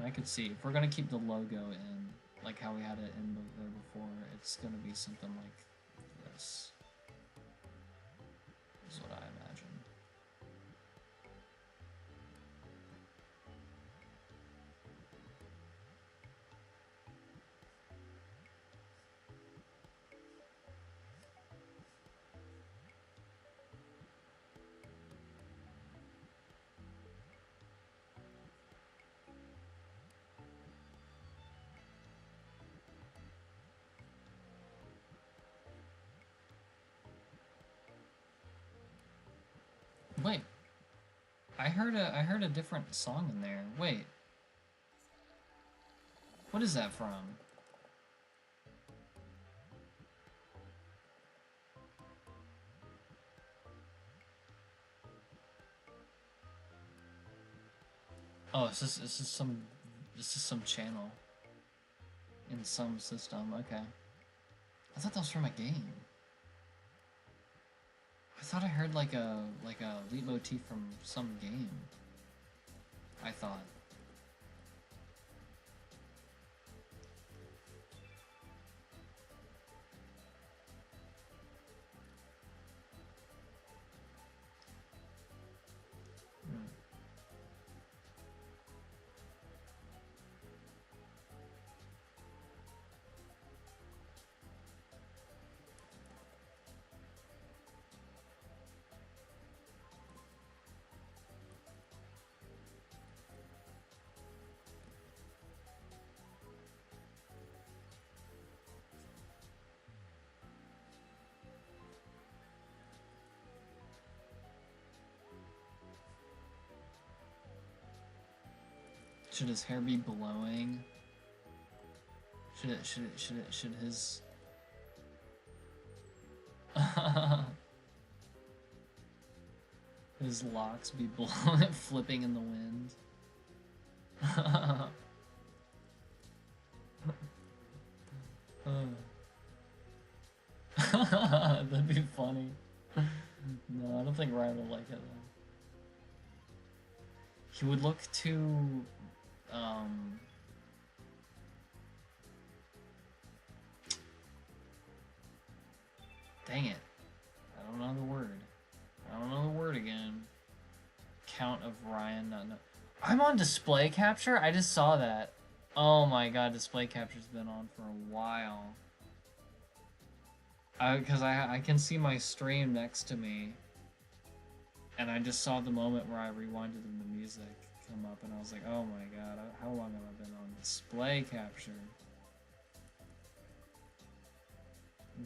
Speaker 1: I could see, if we're gonna keep the logo in, like how we had it in there before, it's gonna be something like this. Is what I imagine. Wait, I heard a different song in there. Wait, what is that from? Oh, it's just some channel in some system. Okay, I thought that was from a game. I thought I heard like a leitmotif from some game. I thought. Should his hair be blowing? Should his... his locks be blowing, flipping in the wind? That'd be funny. No, I don't think Ryan would like it though. He would look too... Dang it. I don't know the word. I don't know the word again. Count of Ryan. No. I'm on display capture? I just saw that. Oh my god, display capture's been on for a while. Because I can see my stream next to me. And I just saw the moment where I rewinded and the music come up and I was like, oh my god, how long have I been on display capture?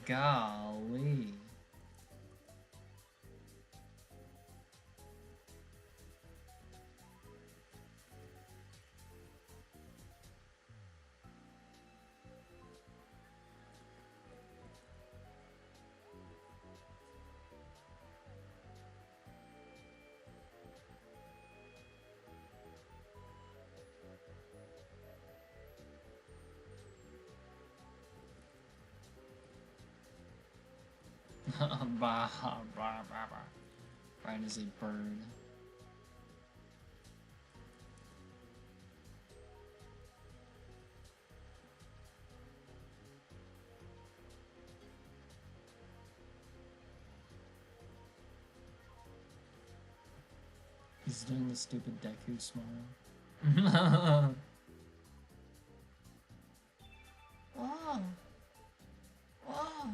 Speaker 1: Golly. Bah, bah, bah, bah. Ryan is a bird. He's doing the stupid Deku smile.
Speaker 3: Whoa. Whoa.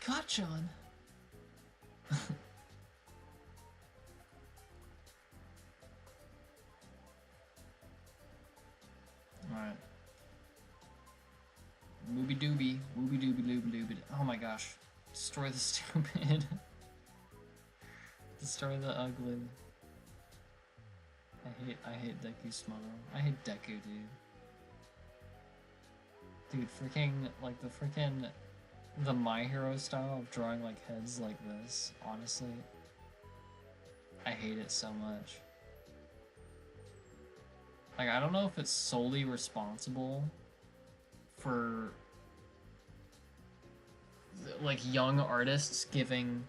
Speaker 3: Kachan.
Speaker 1: Alright. Mooby dooby. Wooby dooby looby looby. Oh my gosh. Destroy the stupid. Destroy the ugly. I hate Deku smile. I hate Deku, dude. Dude, freaking, like, the My Hero style of drawing, like, heads like this, honestly, I hate it so much. Like, I don't know if it's solely responsible for, like, young artists giving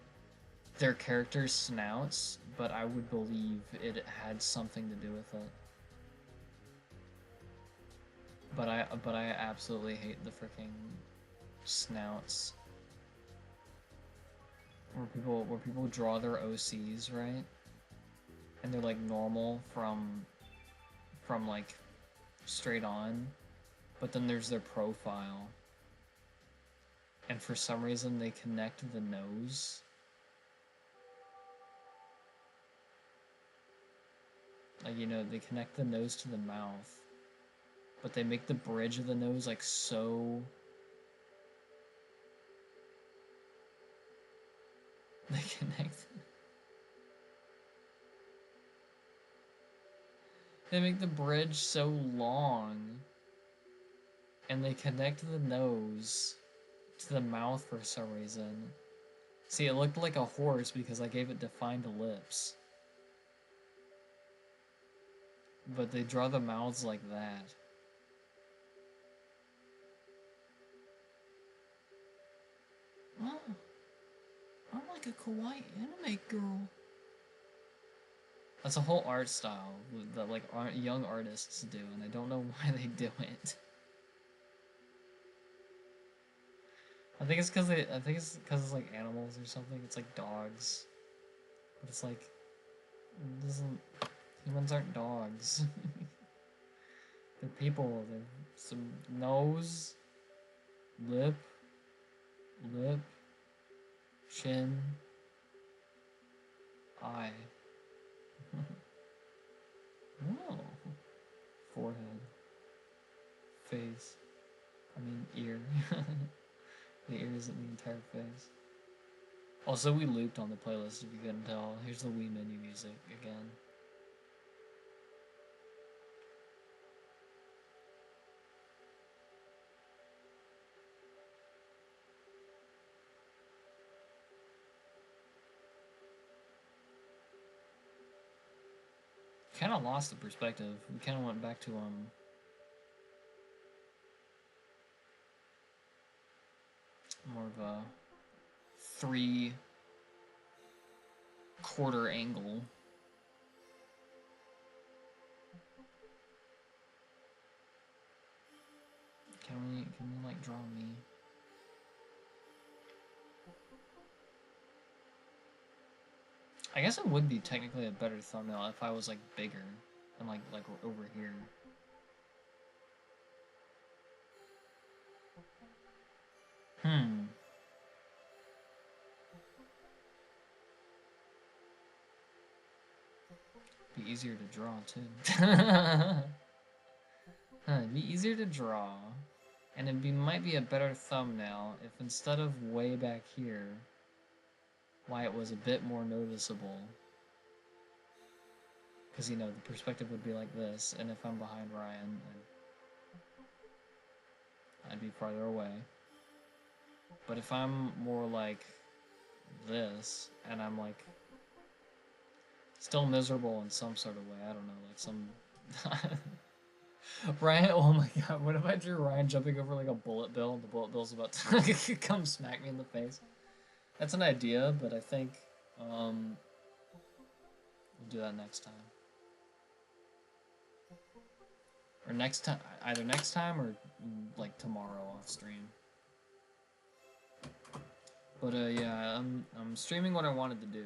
Speaker 1: their characters snouts, but I would believe it had something to do with it. But I absolutely hate the freaking snouts. Where people draw their OCs, right? And they're like normal from like straight on, but then there's their profile. And for some reason they connect the nose. Like, you know, they connect the nose to the mouth. But they make the bridge of the nose like so... They connect... They make the bridge so long. And they connect the nose to the mouth for some reason. See, it looked like a horse because I gave it defined lips. But they draw the mouths like that.
Speaker 3: Oh, I'm like a kawaii anime girl.
Speaker 1: That's a whole art style that like young artists do, and I don't know why they do it. I think it's because it's like animals or something. It's like dogs, but it's like it doesn't. Humans aren't dogs. They're people. They're some nose, lip, chin, eye. Oh. Forehead. Face. I mean, ear. The ear isn't the entire face. Also, we looped on the playlist if you couldn't tell. Here's the Wii menu music again. Kind of lost the perspective. We kind of went back to more of a 3/4 angle. Can we like draw me? I guess it would be technically a better thumbnail if I was like bigger and like over here. Be easier to draw too. It'd be easier to draw, and might be a better thumbnail if instead of way back here, why it was a bit more noticeable. Because, you know, the perspective would be like this, and if I'm behind Ryan, I'd be farther away. But if I'm more like this, and I'm like still miserable in some sort of way. I don't know, like some Ryan. Oh my god, what if I drew Ryan jumping over like a bullet bill and the bullet bill's about to come smack me in the face? That's an idea, but I think we'll do that next time. Or next time, either next time or like tomorrow off stream. But yeah, I'm streaming what I wanted to do.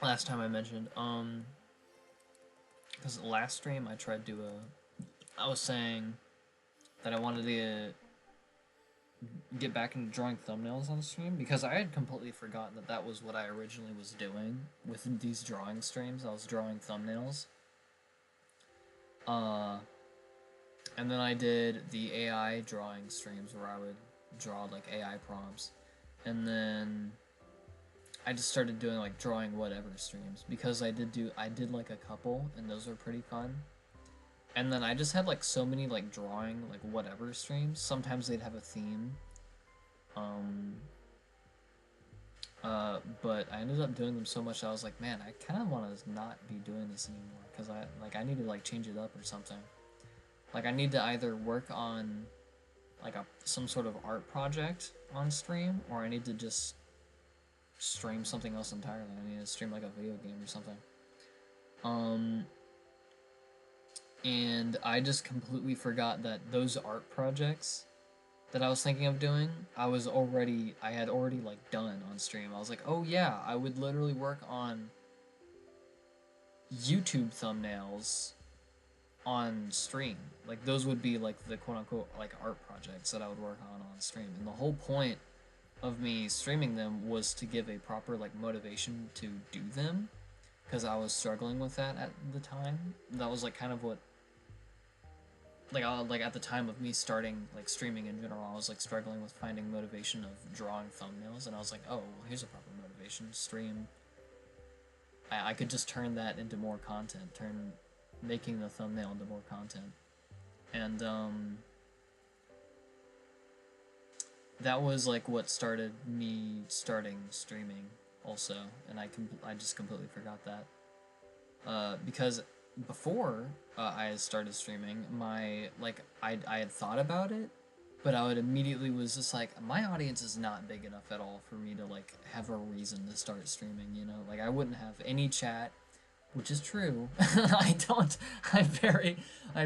Speaker 1: Last time I mentioned, because last stream I tried to I was saying that I wanted to get back into drawing thumbnails on stream because I had completely forgotten that that was what I originally was doing with these drawing streams. I was drawing thumbnails. And then I did the AI drawing streams where I would draw like AI prompts. And then I just started doing like drawing whatever streams because I did like a couple and those were pretty fun. And then I just had like so many like drawing like whatever streams. Sometimes they'd have a theme. But I ended up doing them so much that I was like, man, I kind of want to not be doing this anymore because I need to like change it up or something. Like I need to either work on like some sort of art project on stream, or I need to just stream something else entirely. I need to stream like a video game or something. And I just completely forgot that those art projects that I was thinking of doing, I had already like done on stream. I was like, oh yeah, I would literally work on YouTube thumbnails on stream. Like those would be like the quote-unquote like art projects that I would work on stream. And the whole point of me streaming them was to give a proper like motivation to do them, because I was struggling with that at the time. That was like kind of what like at the time of me starting like streaming in general, I was like struggling with finding motivation of drawing thumbnails, and I was like, oh well, here's a proper motivation: stream. I could just turn that into more content, making the thumbnail into more content. And that was like what started me starting streaming also, and I just completely forgot that. Because before I had started streaming, I had thought about it, but I would immediately was just like, my audience is not big enough at all for me to like have a reason to start streaming, you know? Like I wouldn't have any chat, which is true. I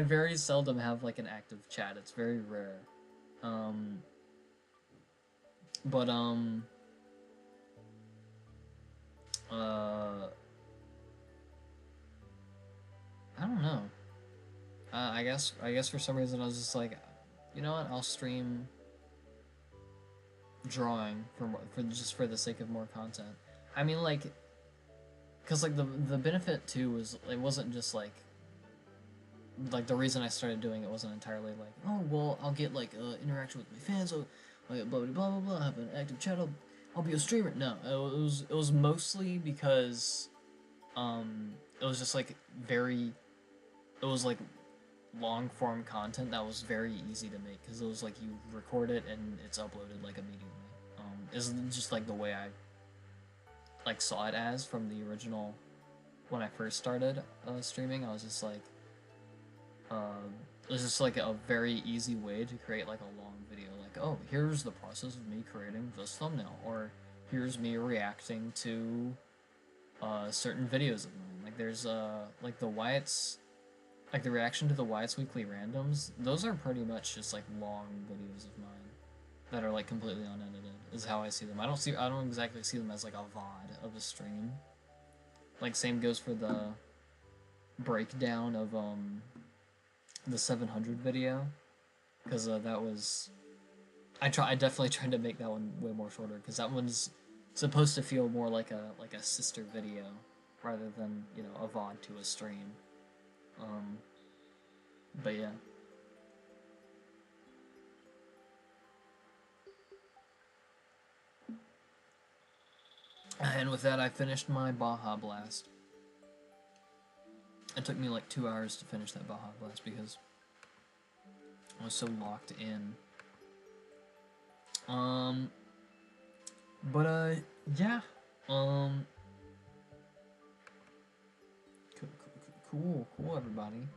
Speaker 1: very seldom have like an active chat. It's very rare. I don't know. I guess for some reason I was just like, you know what? I'll stream drawing for the sake of more content. I mean, like, cause like the benefit too was it wasn't just like the reason I started doing it wasn't entirely like, oh well, I'll get like interaction with my fans, so like blah blah blah blah blah, have an active chat, I'll be a streamer. No, it was mostly because it was just like it was like long form content that was very easy to make, because it was like you record it and it's uploaded like immediately. Is just like the way I like saw it as from the original when I first started streaming. I was just like it was just like a very easy way to create like a long video, like, oh, here's the process of me creating this thumbnail, or here's me reacting to certain videos of mine. Like there's like the Wyatt's, like the reaction to the Wyatt's Weekly Randoms, those are pretty much just like long videos of mine that are like completely unedited, is how I see them. I don't exactly see them as like a VOD of a stream. Like same goes for the breakdown of the 700 video, because that was I definitely tried to make that one way more shorter, because that one's supposed to feel more like a sister video rather than, you know, a VOD to a stream. But yeah. And with that, I finished my Baja Blast. It took me like 2 hours to finish that Baja Blast because I was so locked in. Yeah. Cool, everybody.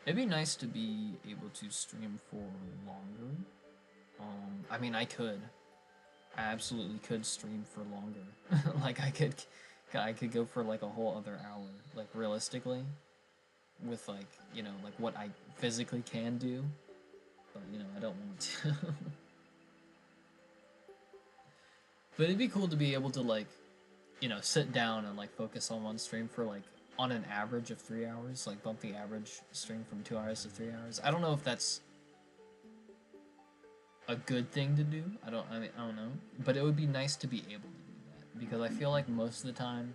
Speaker 1: It'd be nice to be able to stream for longer. I mean, I could. I absolutely could stream for longer. Like, I could go for like a whole other hour, like realistically, with like, you know, like what I physically can do, but you know, I don't want to. But it'd be cool to be able to like, you know, sit down and like focus on one stream for like on an average of 3 hours, like bump the average stream from 2 hours to 3 hours. I don't know if that's a good thing to do. I don't know, but it would be nice to be able to do that because I feel like most of the time,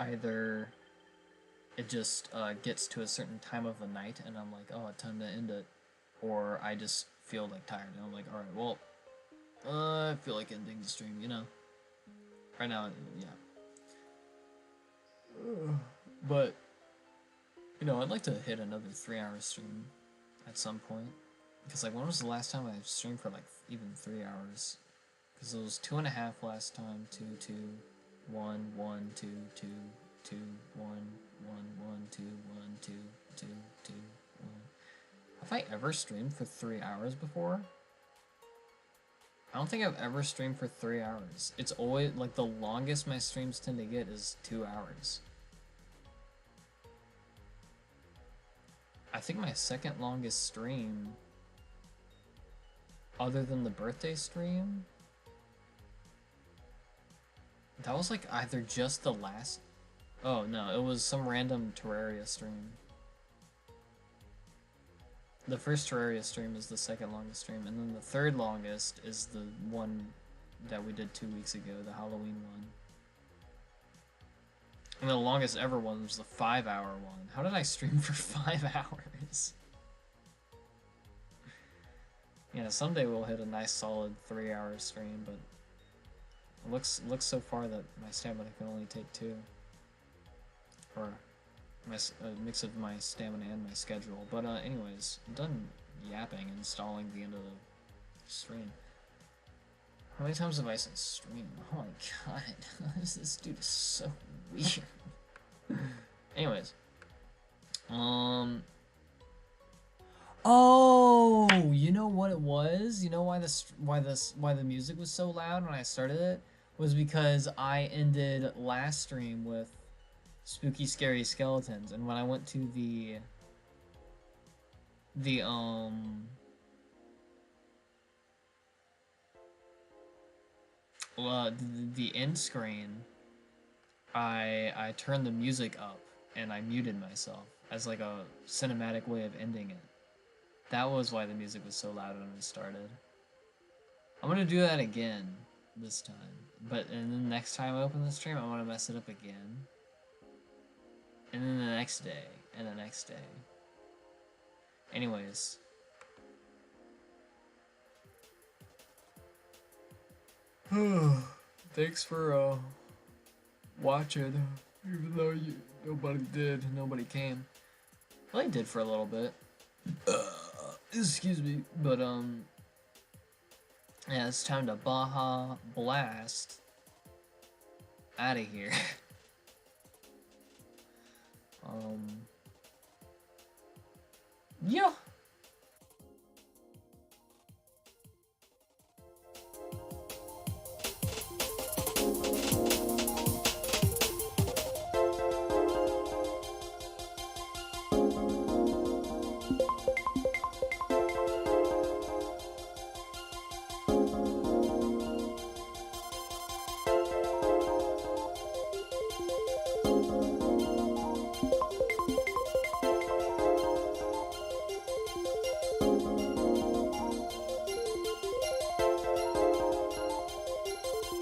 Speaker 1: either it just gets to a certain time of the night and I'm like, oh, it's time to end it, or I just feel like tired and I'm like, all right, well, I feel like ending the stream, you know. Right now, yeah. But you know, I'd like to hit another 3-hour stream at some point. Because, like, when was the last time I streamed for, like, even 3 hours? Because it was 2.5 last time, 2, 2, 1, 1, 2, 2, 2, 1, 1, 1, 2, 1, 2, 2, 2, 1. Have I ever streamed for 3 hours before? I don't think I've ever streamed for 3 hours. It's always, like, the longest my streams tend to get is 2 hours. I think my second longest stream, other than the birthday stream, that was like either just the last... Oh no, it was some random Terraria stream. The first Terraria stream is the second longest stream, and then the third longest is the one that we did 2 weeks ago, the Halloween one. And the longest ever one was the 5-hour one. How did I stream for 5 hours? Yeah, someday we'll hit a nice solid 3-hour stream, but it looks so far that my stamina can only take 2. Or a mix of my stamina and my schedule. But anyways, I'm done yapping and stalling the end of the stream. How many times have I said stream? Oh my god, this dude is so weird. Anyways, oh, you know what it was? You know why the music was so loud when I started it? Was because I ended last stream with spooky scary skeletons, and when I went to the end screen, I turned the music up and I muted myself as like a cinematic way of ending it. That was why the music was so loud when it started. I'm gonna do that again this time, and then next time I open the stream, I want to mess it up again. And then the next day, and the next day. Anyways. Thanks for watching, even though nobody came. Well, I did for a little bit. Excuse me, but yeah, it's time to Baja Blast out of here. Yeah.